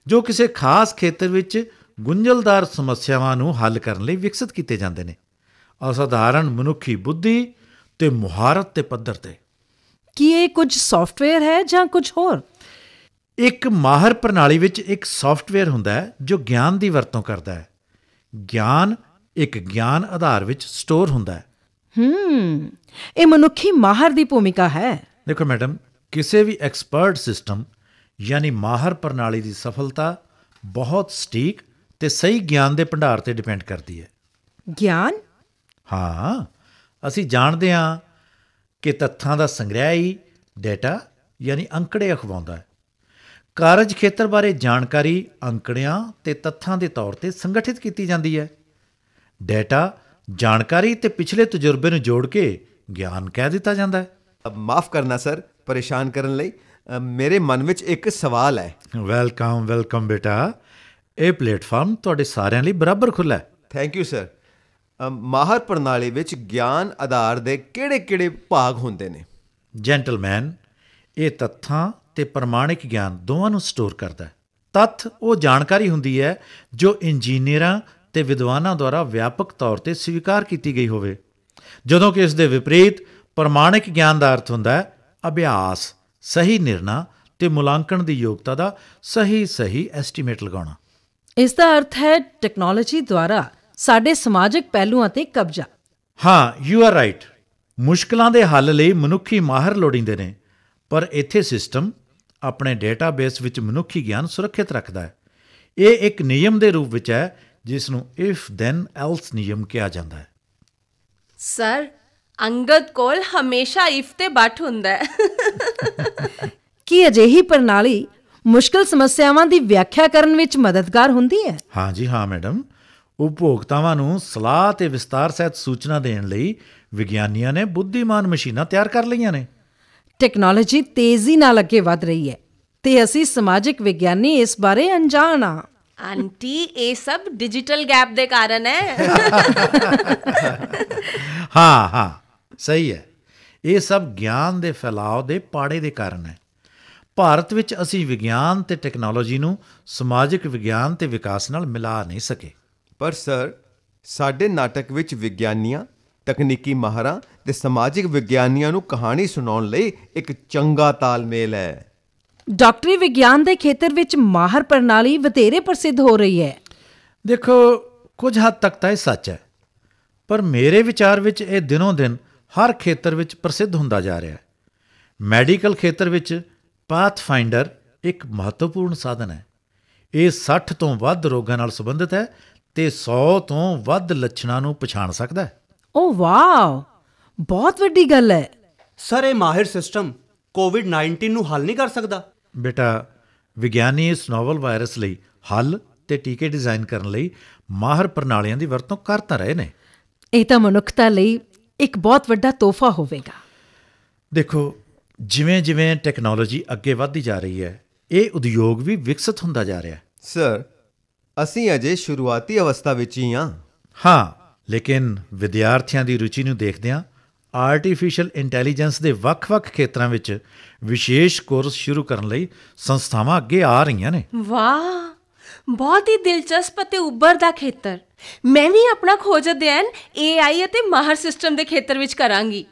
ਜੋ ਕਿਸੇ ਖਾਸ ਖੇਤਰ ਵਿੱਚ ਗੁੰਝਲਦਾਰ ਸਮੱਸਿਆਵਾਂ ਨੂੰ ਹੱਲ ਕਰਨ ਲਈ ਵਿਕਸਿਤ ਕੀਤੇ ਜਾਂਦੇ ਨੇ, ਅਸਾਧਾਰਨ ਮਨੁੱਖੀ ਬੁੱਧੀ ਤੇ ਮੁਹਾਰਤ ਦੇ ਪੱਧਰ ਤੇ। ਕੀ ਇਹ ਕੁਝ ਸੌਫਟਵੇਅਰ ਹੈ ਜਾਂ ਕੁਝ ਹੋਰ? ਇੱਕ ਮਾਹਰ ਪ੍ਰਣਾਲੀ ਵਿੱਚ ਇੱਕ ਸੌਫਟਵੇਅਰ ਹੁੰਦਾ ਹੈ ਜੋ ਗਿਆਨ ਦੀ ਵਰਤੋਂ ਕਰਦਾ ਹੈ। ਗਿਆਨ ਇੱਕ ਗਿਆਨ ਆਧਾਰ ਵਿੱਚ ਸਟੋਰ ਹੁੰਦਾ ਹੈ। ਇਹ ਮਨੁੱਖੀ ਮਾਹਰ ਦੀ ਭੂਮਿਕਾ ਹੈ। ਦੇਖੋ ਮੈਡਮ, ਕਿਸੇ ਵੀ ਐਕਸਪਰਟ ਸਿਸਟਮ ਯਾਨੀ ਮਾਹਰ ਪ੍ਰਣਾਲੀ ਦੀ ਸਫਲਤਾ ਬਹੁਤ ਸਟੀਕ ਤੇ ਸਹੀ ਗਿਆਨ ਦੇ ਭੰਡਾਰ ਤੇ ਡਿਪੈਂਡ ਕਰਦੀ ਹੈ। ਗਿਆਨ? ਹਾਂ, ਅਸੀਂ ਜਾਣਦੇ ਹਾਂ ਕਿ ਤੱਥਾਂ ਦਾ ਸੰਗ੍ਰਹਿ ਹੀ ਡੇਟਾ ਯਾਨੀ ਅੰਕੜੇ ਅਖਵਾਉਂਦਾ ਹੈ। ਕਾਰਜ ਖੇਤਰ ਬਾਰੇ ਜਾਣਕਾਰੀ ਅੰਕੜਿਆਂ ਤੇ ਤੱਥਾਂ ਦੇ ਤੌਰ ਤੇ ਸੰਗਠਿਤ ਕੀਤੀ ਜਾਂਦੀ ਹੈ। ਡੇਟਾ ਜਾਣਕਾਰੀ ਤੇ ਪਿਛਲੇ ਤਜਰਬੇ ਨੂੰ ਜੋੜ ਕੇ ਗਿਆਨ ਕਹਿ ਦਿੱਤਾ ਜਾਂਦਾ ਹੈ। ਮਾਫ ਕਰਨਾ ਸਰ ਪਰੇਸ਼ਾਨ ਕਰਨ ਲਈ। ਮੇਰੇ ਮਨ ਵਿੱਚ ਇੱਕ ਸਵਾਲ ਹੈ। ਵੈਲਕਮ ਵੈਲਕਮ ਬੇਟਾ, ਇਹ ਪਲੇਟਫਾਰਮ ਤੁਹਾਡੇ ਸਾਰਿਆਂ ਲਈ ਬਰਾਬਰ ਖੁੱਲ੍ਹਾ ਹੈ। Thank you sir. ਮਾਹਰ ਪ੍ਰਣਾਲੀ ਵਿੱਚ ਗਿਆਨ ਆਧਾਰ ਦੇ ਕਿਹੜੇ-ਕਿਹੜੇ ਭਾਗ ਹੁੰਦੇ ਨੇ? ਜੈਂਟਲਮੈਨ, ਇਹ ਤੱਥਾਂ ਤੇ ਪ੍ਰਮਾਣਿਕ ਗਿਆਨ ਦੋਵਾਂ ਨੂੰ ਸਟੋਰ ਕਰਦਾ ਹੈ। ਤੱਥ ਉਹ ਜਾਣਕਾਰੀ ਹੁੰਦੀ ਹੈ ਜੋ ਇੰਜੀਨੀਅਰਾਂ ਤੇ ਵਿਦਵਾਨਾਂ ਦੁਆਰਾ ਵਿਆਪਕ ਤੌਰ ਤੇ ਸਵੀਕਾਰ ਕੀਤੀ ਗਈ ਹੋਵੇ, ਜਦੋਂ ਕਿ ਇਸ ਦੇ ਵਿਪਰੀਤ ਪ੍ਰਮਾਣਿਕ ਗਿਆਨ ਦਾ ਅਰਥ ਹੁੰਦਾ ਹੈ ਅਭਿਆਸ, ਸਹੀ ਨਿਰਣਾ ਤੇ ਮੁਲਾਂਕਣ ਦੀ ਯੋਗਤਾ ਦਾ ਸਹੀ ਐਸਟੀਮੇਟ ਲਗਾਉਣਾ। ਇਸ ਦਾ ਅਰਥ ਹੈ ਟੈਕਨੋਲੋਜੀ ਦੁਆਰਾ ਸਾਡੇ ਸਮਾਜਿਕ ਪਹਿਲੂਆਂ ਤੇ ਕਬਜ਼ਾ। ਹਾਂ, ਯੂ ਆਰ ਰਾਈਟ। ਮੁਸ਼ਕਲਾਂ ਦੇ ਹੱਲ ਲਈ ਮਨੁੱਖੀ ਮਾਹਰ ਲੋੜੀਂਦੇ ਨੇ, ਪਰ ਇੱਥੇ ਸਿਸਟਮ ਆਪਣੇ ਡੇਟਾਬੇਸ ਵਿੱਚ ਮਨੁੱਖੀ ਗਿਆਨ ਸੁਰੱਖਿਅਤ ਰੱਖਦਾ ਹੈ। ਇਹ ਇੱਕ ਨਿਯਮ ਦੇ ਰੂਪ ਵਿੱਚ ਹੈ ਜਿਸ ਨੂੰ ਇਫ ਦੈਨ ਐਲਸ ਨਿਯਮ ਕਿਹਾ ਜਾਂਦਾ ਹੈ। ਸਰ, ਅੰਗਦ ਕੋਲ ਹਮੇਸ਼ਾ ਇਫ ਤੇ ਬਟ ਹੁੰਦਾ ਹੈ। ਕੀ ਅਜਿਹੀ ਪ੍ਰਣਾਲੀ ਮੁਸ਼ਕਲ ਸਮੱਸਿਆਵਾਂ ਦੀ ਵਿਆਖਿਆ ਕਰਨ ਵਿੱਚ ਮਦਦਗਾਰ ਹੁੰਦੀ ਹੈ? ਹਾਂ ਜੀ ਹਾਂ ਮੈਡਮ, ਉਪਭੋਗਤਾਵਾਂ ਨੂੰ ਸਲਾਹ ਤੇ ਵਿਸਤਾਰ ਸਹਿਤ ਸੂਚਨਾ ਦੇਣ ਲਈ ਵਿਗਿਆਨੀਆਂ ਨੇ ਬੁੱਧੀਮਾਨ ਮਸ਼ੀਨਾਂ ਤਿਆਰ ਕਰ ਲਈਆਂ ਨੇ। ਟੈਕਨੋਲੋਜੀ ਤੇਜ਼ੀ ਨਾਲ ਅੱਗੇ ਵਧ ਰਹੀ ਹੈ ਤੇ ਅਸੀਂ ਸਮਾਜਿਕ ਵਿਗਿਆਨੀ ਇਸ ਬਾਰੇ ਅਣਜਾਣ ਹਾਂ। ਆਂਟੀ, ਇਹ ਸਭ ਡਿਜੀਟਲ ਗੈਪ ਦੇ ਕਾਰਨ ਹੈ। ਹਾਂ, ਸਹੀ ਹੈ। ਇਹ ਸਭ ਗਿਆਨ ਦੇ ਫੈਲਾਅ ਦੇ ਪਾੜੇ ਦੇ ਕਾਰਨ ਹੈ। ਭਾਰਤ ਵਿੱਚ ਅਸੀਂ ਵਿਗਿਆਨ ਤੇ ਟੈਕਨੋਲੋਜੀ ਨੂੰ ਸਮਾਜਿਕ ਵਿਗਿਆਨ ਤੇ ਵਿਕਾਸ ਨਾਲ ਮਿਲਾ ਨਹੀਂ ਸਕੇ। ਪਰ ਸਰ, ਸਾਡੇ ਨਾਟਕ ਵਿੱਚ ਵਿਗਿਆਨੀਆਂ, ਤਕਨੀਕੀ ਮਾਹਰਾਂ ਤੇ ਸਮਾਜਿਕ ਵਿਗਿਆਨੀਆਂ ਨੂੰ ਕਹਾਣੀ ਸੁਣਾਉਣ ਲਈ ਇੱਕ ਚੰਗਾ ਤਾਲਮੇਲ ਹੈ। ਡਾਕਟਰੀ ਵਿਗਿਆਨ ਦੇ ਖੇਤਰ ਵਿੱਚ ਮਾਹਰ ਪ੍ਰਣਾਲੀ ਵਧੇਰੇ ਪ੍ਰਸਿੱਧ ਹੋ ਰਹੀ ਹੈ। ਦੇਖੋ, ਕੁਝ ਹੱਦ ਤੱਕ ਤਾਂ ਇਹ ਸੱਚ ਹੈ, ਪਰ ਮੇਰੇ ਵਿਚਾਰ ਵਿੱਚ ਇਹ ਦਿਨੋਂ ਦਿਨ ਹਰ ਖੇਤਰ ਵਿੱਚ ਪ੍ਰਸਿੱਧ ਹੁੰਦਾ ਜਾ ਰਿਹਾ ਹੈ। ਮੈਡੀਕਲ ਖੇਤਰ ਵਿੱਚ ਪਾਥਫਾਈਂਡਰ ਇੱਕ ਮਹੱਤਵਪੂਰਨ ਸਾਧਨ ਹੈ। ਇਹ 60 ਤੋਂ ਵੱਧ ਰੋਗਾਂ ਨਾਲ ਸੰਬੰਧਿਤ ਹੈ ਤੇ 100 ਤੋਂ ਵੱਧ ਲੱਛਣਾਂ ਨੂੰ ਪਛਾਣ ਸਕਦਾ ਹੈ। ਓ ਵਾਓ, ਬਹੁਤ ਵੱਡੀ ਗੱਲ ਹੈ। ਸਰ, ਇਹ ਮਾਹਿਰ ਸਿਸਟਮ ਕੋਵਿਡ-19 ਨੂੰ ਹੱਲ ਨਹੀਂ ਕਰ ਸਕਦਾ? ਬੇਟਾ, ਵਿਗਿਆਨੀ ਇਸ ਨੋਵਲ ਵਾਇਰਸ ਲਈ ਹੱਲ ਤੇ ਟੀਕੇ ਡਿਜ਼ਾਈਨ ਕਰਨ ਲਈ ਮਾਹਰ ਪ੍ਰਣਾਲੀਆਂ ਦੀ ਵਰਤੋਂ ਕਰ ਤਾਂ ਰਹੇ ਨੇ। ਇਹ ਤਾਂ ਮਨੁੱਖਤਾ ਲਈ ਇੱਕ ਬਹੁਤ ਵੱਡਾ ਤੋਹਫਾ ਹੋਵੇਗਾ। ਦੇਖੋ, ਜਿਵੇਂ ਟੈਕਨੋਲੋਜੀ ਅੱਗੇ ਵਧਦੀ ਜਾ ਰਹੀ ਹੈ, ਇਹ ਉਦਯੋਗ ਵੀ ਵਿਕਸਿਤ ਹੁੰਦਾ ਜਾ ਰਿਹਾ ਹੈ। ਸਰ, ਅਸੀਂ ਅਜੇ ਸ਼ੁਰੂਆਤੀ ਅਵਸਥਾ ਵਿੱਚ ਹੀ ਹਾਂ। ਹਾਂ, ਲੇਕਿਨ ਵਿਦਿਆਰਥੀਆਂ ਦੀ ਰੁਚੀ ਨੂੰ ਦੇਖਦਿਆਂ ਆਰਟੀਫੀਸ਼ੀਅਲ ਇੰਟੈਲੀਜੈਂਸ ਦੇ ਵੱਖ-ਵੱਖ ਖੇਤਰਾਂ ਵਿੱਚ ਵਿਸ਼ੇਸ਼ ਕੋਰਸ ਸ਼ੁਰੂ ਕਰਨ ਲਈ ਸੰਸਥਾਵਾਂ ਅੱਗੇ ਆ ਰਹੀਆਂ ਨੇ। ਵਾਹ, ਬਹੁਤ ਹੀ ਦਿਲਚਸਪ ਅਤੇ ਉੱਭਰਦਾ ਖੇਤਰ। ਮੈਂ ਵੀ ਆਪਣਾ ਖੋਜ ਅਧਿਐਨ AI ਅਤੇ ਮਾਹਰ ਸਿਸਟਮ ਦੇ ਖੇਤਰ ਵਿੱਚ ਕਰਾਂਗੀ।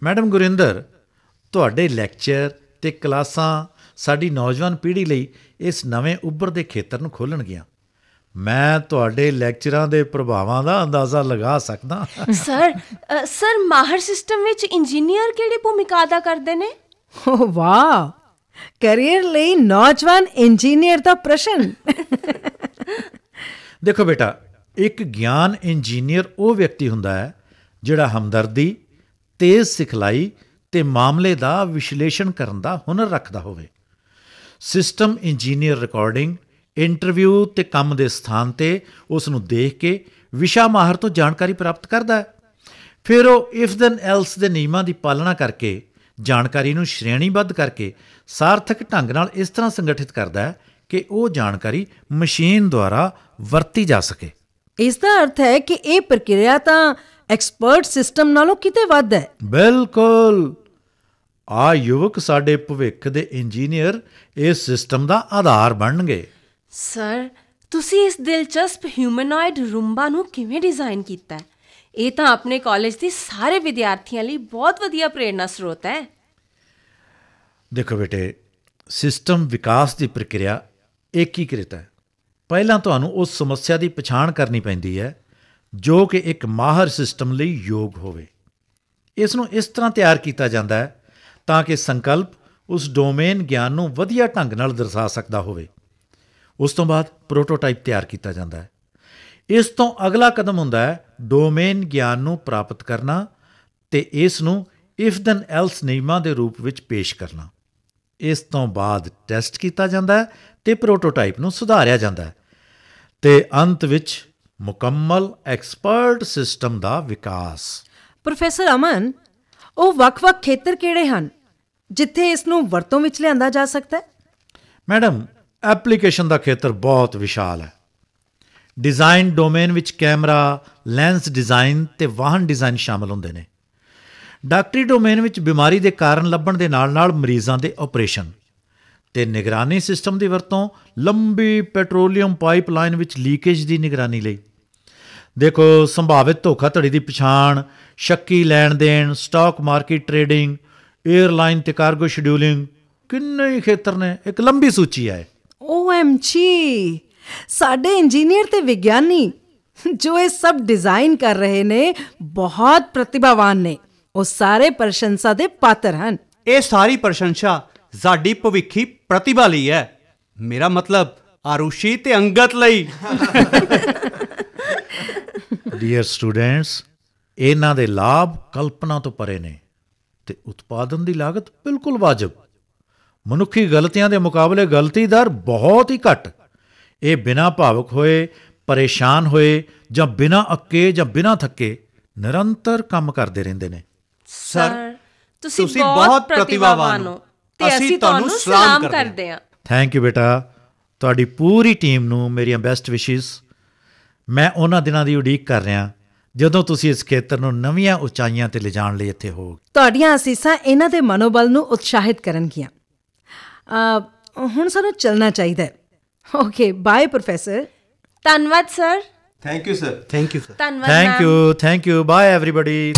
ਮੈਡਮ ਗੁਰਿੰਦਰ, ਤੁਹਾਡੇ ਲੈਕਚਰ ਤੇ ਕਲਾਸਾਂ ਸਾਡੀ ਨੌਜਵਾਨ ਪੀੜ੍ਹੀ ਲਈ ਇਸ ਨਵੇਂ ਉੱਭਰਦੇ ਖੇਤਰ ਨੂੰ ਖੋਲ੍ਹਣਗੀਆਂ। ਮੈਂ ਤੁਹਾਡੇ ਲੈਕਚਰਾਂ ਦੇ ਪ੍ਰਭਾਵਾਂ ਦਾ ਅੰਦਾਜ਼ਾ ਲਗਾ ਸਕਦਾ। ਸਰ, ਮਾਹਰ ਸਿਸਟਮ ਵਿੱਚ ਇੰਜੀਨੀਅਰ ਕਿਹੜੀ ਭੂਮਿਕਾ ਅਦਾ ਕਰਦੇ ਨੇ? ਓ ਵਾਹ, ਕੈਰੀਅਰ ਲਈ ਨੌਜਵਾਨ ਇੰਜੀਨੀਅਰ ਦਾ ਪ੍ਰਸ਼ਨ। ਦੇਖੋ ਬੇਟਾ, ਇੱਕ ਗਿਆਨ ਇੰਜੀਨੀਅਰ ਉਹ ਵਿਅਕਤੀ ਹੁੰਦਾ ਹੈ ਜਿਹੜਾ ਹਮਦਰਦੀ, ਤੇਜ਼ ਸਿਖਲਾਈ ਤੇ ਮਾਮਲੇ ਦਾ ਵਿਸ਼ਲੇਸ਼ਣ ਕਰਨ ਦਾ ਹੁਨਰ ਰੱਖਦਾ ਹੋਵੇ। ਸਿਸਟਮ ਇੰਜੀਨੀਅਰ ਰਿਕਾਰਡਿੰਗ, ਇੰਟਰਵਿਊ ਤੇ ਕੰਮ ਦੇ ਸਥਾਨ ਤੇ ਉਸ ਨੂੰ ਦੇਖ ਕੇ ਵਿਸ਼ਾ ਮਾਹਰ ਤੋਂ ਜਾਣਕਾਰੀ ਪ੍ਰਾਪਤ ਕਰਦਾ ਹੈ। ਫਿਰ ਉਹ ਇਫ ਦੈਨ ਐਲਸ ਦੇ ਨਿਯਮਾਂ ਦੀ ਪਾਲਣਾ ਕਰਕੇ ਜਾਣਕਾਰੀ ਨੂੰ ਸ਼੍ਰੇਣੀਬੱਧ ਕਰਕੇ ਸਾਰਥਕ ਢੰਗ ਨਾਲ ਇਸ ਤਰ੍ਹਾਂ ਸੰਗਠਿਤ ਕਰਦਾ ਹੈ ਕਿ ਉਹ ਜਾਣਕਾਰੀ ਮਸ਼ੀਨ ਦੁਆਰਾ ਵਰਤੀ ਜਾ ਸਕੇ। ਇਸ ਦਾ ਅਰਥ ਹੈ ਕਿ ਇਹ ਪ੍ਰਕਿਰਿਆ ਤਾਂ ਐਕਸਪਰਟ ਸਿਸਟਮ ਨਾਲੋਂ ਕਿਤੇ ਵੱਧ ਹੈ। ਬਿਲਕੁਲ। ਆ ਯੁਵਕ ਸਾਡੇ ਭਵਿੱਖ ਦੇ ਇੰਜੀਨੀਅਰ ਇਸ ਸਿਸਟਮ ਦਾ ਆਧਾਰ ਬਣਨਗੇ। ਸਰ, ਤੁਸੀਂ ਇਸ ਦਿਲਚਸਪ ਹਿਊਮਨੋਇਡ ਰੂੰਬਾ ਨੂੰ ਕਿਵੇਂ ਡਿਜ਼ਾਈਨ ਕੀਤਾ ਹੈ? ਇਹ ਤਾਂ ਆਪਣੇ ਕਾਲਜ ਦੇ ਸਾਰੇ ਵਿਦਿਆਰਥੀਆਂ ਲਈ ਬਹੁਤ ਵਧੀਆ ਪ੍ਰੇਰਨਾ ਸਰੋਤ ਹੈ। ਦੇਖੋ ਬੇਟੇ, ਸਿਸਟਮ ਵਿਕਾਸ ਦੀ ਪ੍ਰਕਿਰਿਆ ਏਕੀਕ੍ਰਿਤ ਹੈ। ਪਹਿਲਾਂ ਤੁਹਾਨੂੰ ਉਸ ਸਮੱਸਿਆ ਦੀ ਪਛਾਣ ਕਰਨੀ ਪੈਂਦੀ ਹੈ ਜੋ ਕਿ ਇੱਕ ਮਾਹਰ ਸਿਸਟਮ ਲਈ ਯੋਗ ਹੋਵੇ। ਇਸ ਨੂੰ ਇਸ ਤਰ੍ਹਾਂ ਤਿਆਰ ਕੀਤਾ ਜਾਂਦਾ ਹੈ ਤਾਂ ਕਿ ਸੰਕਲਪ ਉਸ ਡੋਮੇਨ ਗਿਆਨ ਨੂੰ ਵਧੀਆ ਢੰਗ ਨਾਲ ਦਰਸਾ ਸਕਦਾ ਹੋਵੇ। ਉਸ ਤੋਂ ਬਾਅਦ ਪ੍ਰੋਟੋਟਾਈਪ ਤਿਆਰ ਕੀਤਾ ਜਾਂਦਾ ਹੈ। ਇਸ ਤੋਂ ਅਗਲਾ ਕਦਮ ਹੁੰਦਾ ਹੈ ਡੋਮੇਨ ਗਿਆਨ ਨੂੰ ਪ੍ਰਾਪਤ ਕਰਨਾ ਤੇ ਇਸ ਨੂੰ ਇਫ ਦੈਨ ਐਲਸ ਨਿਯਮਾਂ ਦੇ ਰੂਪ ਵਿੱਚ ਪੇਸ਼ ਕਰਨਾ। ਇਸ ਤੋਂ ਬਾਅਦ ਟੈਸਟ ਕੀਤਾ ਜਾਂਦਾ ਹੈ ਤੇ ਪ੍ਰੋਟੋਟਾਈਪ ਨੂੰ ਸੁਧਾਰਿਆ ਜਾਂਦਾ ਹੈ ਤੇ ਅੰਤ ਵਿੱਚ ਮੁਕੰਮਲ ਐਕਸਪਰਟ ਸਿਸਟਮ ਦਾ ਵਿਕਾਸ। ਪ੍ਰੋਫੈਸਰ ਅਮਨ, ਉਹ ਵੱਖ-ਵੱਖ ਖੇਤਰ ਕਿਹੜੇ ਹਨ ਜਿੱਥੇ ਇਸ ਨੂੰ ਵਰਤੋਂ ਵਿੱਚ ਲਿਆਂਦਾ ਜਾ ਸਕਦਾ ਹੈ? ਮੈਡਮ, ਐਪਲੀਕੇਸ਼ਨ ਦਾ ਖੇਤਰ ਬਹੁਤ ਵਿਸ਼ਾਲ ਹੈ। ਡਿਜ਼ਾਈਨ ਡੋਮੇਨ ਵਿੱਚ ਕੈਮਰਾ, ਲੈਂਸ ਡਿਜ਼ਾਈਨ ਤੇ ਵਾਹਨ ਡਿਜ਼ਾਈਨ ਸ਼ਾਮਲ ਹੁੰਦੇ ਨੇ। ਡਾਕਟਰੀ ਡੋਮੇਨ ਵਿੱਚ ਬਿਮਾਰੀ ਦੇ ਕਾਰਨ ਲੱਭਣ ਦੇ ਨਾਲ-ਨਾਲ ਮਰੀਜ਼ਾਂ ਦੇ ਆਪਰੇਸ਼ਨ ਤੇ ਨਿਗਰਾਨੀ ਸਿਸਟਮ ਦੀ ਵਰਤੋਂ ਲੰਬੀ ਪੈਟਰੋਲੀਅਮ ਪਾਈਪਲਾਈਨ ਵਿੱਚ ਲੀਕੇਜ ਦੀ ਨਿਗਰਾਨੀ ਲਈ। ਦੇਖੋ, ਸੰਭਾਵਿਤ ਧੋਖਾਧੜੀ ਦੀ ਪਛਾਣ, ਸ਼ੱਕੀ ਲੈਣ ਦੇਣ, ਸਟਾਕ ਮਾਰਕੀਟ ਟ੍ਰੇਡਿੰਗ, 에ਅਰਲਾਈਨ ਤੇ ਕਾਰਗੋ ਸ਼ਡਿਊਲਿੰਗ, ਕਿੰਨੇ ਹੀ ਖੇਤਰ ਨੇ, ਇੱਕ ਲੰਬੀ ਸੂਚੀ ਹੈ। OMG, ਸਾਡੇ ਇੰਜੀਨੀਅਰ ਤੇ ਵਿਗਿਆਨੀ ਜੋ ਇਹ ਸਭ ਡਿਜ਼ਾਈਨ ਕਰ ਰਹੇ ਨੇ ਬਹੁਤ ਪ੍ਰਤਿਭਾਵਾਨ ਨੇ। ਉਹ ਸਾਰੇ ਪ੍ਰਸ਼ੰਸਾ ਦੇ ਪਾਤਰ ਹਨ। ਇਹ ਸਾਰੀ ਪ੍ਰਸ਼ੰਸਾ ਸਾਡੀ ਭਵਿੱਖੀ ਪ੍ਰਤਿਭਾ ਲਈ ਹੈ। ਮੇਰਾ ਮਤਲਬ ਆਰੂਸ਼ੀ ਤੇ ਅੰਗਤ ਲਈ। ਡੀਅਰ ਸਟੂਡੈਂਟਸ, ਇਹਨਾਂ ਦੇ ਲਾਭ ਕਲਪਨਾ ਤੋਂ ਪਰੇ ਨੇ ਤੇ ਉਤਪਾਦਨ ਦੀ ਲਾਗਤ ਬਿਲਕੁਲ ਵਾਜਬ। ਮਨੁੱਖੀ ਗਲਤੀਆਂ ਦੇ ਮੁਕਾਬਲੇ ਗਲਤੀ ਦਰ ਬਹੁਤ ਹੀ ਘੱਟ। ਇਹ ਬਿਨਾਂ ਭਾਵੁਕ ਹੋਏ, ਪਰੇਸ਼ਾਨ ਹੋਏ ਜਾਂ ਬਿਨਾਂ ਅੱਕੇ ਜਾਂ ਬਿਨਾਂ ਥੱਕੇ ਨਿਰੰਤਰ ਕੰਮ ਕਰਦੇ ਰਹਿੰਦੇ ਨੇ। ਸਰ, ਤੁਸੀਂ ਬਹੁਤ ਪ੍ਰਤਿਭਾਵਾਨ ਹੋ ਤੇ ਅਸੀਂ ਤੁਹਾਨੂੰ ਸਲਾਮ ਕਰਦੇ ਹਾਂ। ਥੈਂਕ ਯੂ ਬੇਟਾ। ਤੁਹਾਡੀ ਪੂਰੀ ਟੀਮ ਨੂੰ ਮੇਰੀਆਂ ਬੈਸਟ ਵਿਸ਼ੇਸ। ਮੈਂ ਉਹਨਾਂ ਦਿਨਾਂ ਦੀ ਉਡੀਕ ਕਰ ਰਿਹਾ ਜਦੋਂ ਤੁਸੀਂ ਇਸ ਖੇਤਰ ਨੂੰ ਨਵੀਆਂ ਉਚਾਈਆਂ ਤੇ ਲਿਜਾਣ ਲਈ ਇੱਥੇ ਹੋ। ਤੁਹਾਡੀਆਂ ਅਸੀਸਾਂ ਇਹਨਾਂ ਦੇ ਮਨੋਬਲ ਨੂੰ ਉਤਸ਼ਾਹਿਤ ਕਰਨਗੀਆਂ। ਹੁਣ ਸਾਨੂੰ ਚੱਲਣਾ ਚਾਹੀਦਾ ਹੈ। Okay, bye professor. ਧੰਨਵਾਦ sir. Thank you sir. Thank you sir. ਧੰਨਵਾਦ thank you, thank you, bye everybody.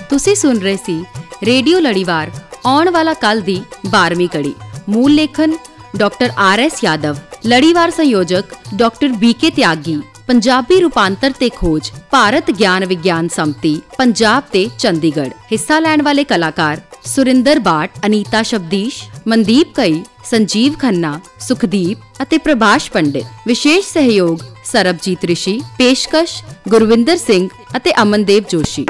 ਤੁਸੀਂ ਸੁਣ ਰਹੇ ਸੀ ਰੇਡੀਓ ਲੜੀਵਾਰ, ਆਉਣ ਵਾਲਾ ਕੱਲ ਦੀ 12ਵੀਂ ਕੜੀ। ਮੂਲ ਲੇਖਨ ਡਾਕਟਰ RS ਯਾਦਵ, ਲੜੀਵਾਰ ਸੰਯੋਜਕ ਡਾਕਟਰ BK ਤਿਆਗੀ, ਪੰਜਾਬੀ ਰੂਪਾਂਤਰ ਤੇ ਖੋਜ ਭਾਰਤ ਗਿਆਨ ਵਿਗਿਆਨ ਸੰਮਤੀ ਪੰਜਾਬ ਤੇ ਚੰਡੀਗੜ੍ਹ। ਹਿੱਸਾ ਲੈਣ ਵਾਲੇ ਕਲਾਕਾਰ ਸੁਰਿੰਦਰ ਬਾਟ, ਅਨੀਤਾ ਸ਼ਬਦੀਸ਼, ਮਨਦੀਪ ਕਈ, ਸੰਜੀਵ ਖੰਨਾ, ਸੁਖਦੀਪ ਅਤੇ ਪ੍ਰਭਾਸ਼ ਪੰਡਿਤ। ਵਿਸ਼ੇਸ਼ ਸਹਿਯੋਗ ਸਰਬਜੀਤ ਰਿਸ਼ੀ, ਪੇਸ਼ਕਸ਼ ਗੁਰਵਿੰਦਰ ਸਿੰਘ ਅਤੇ ਅਮਨਦੇਵ ਜੋਸ਼ੀ।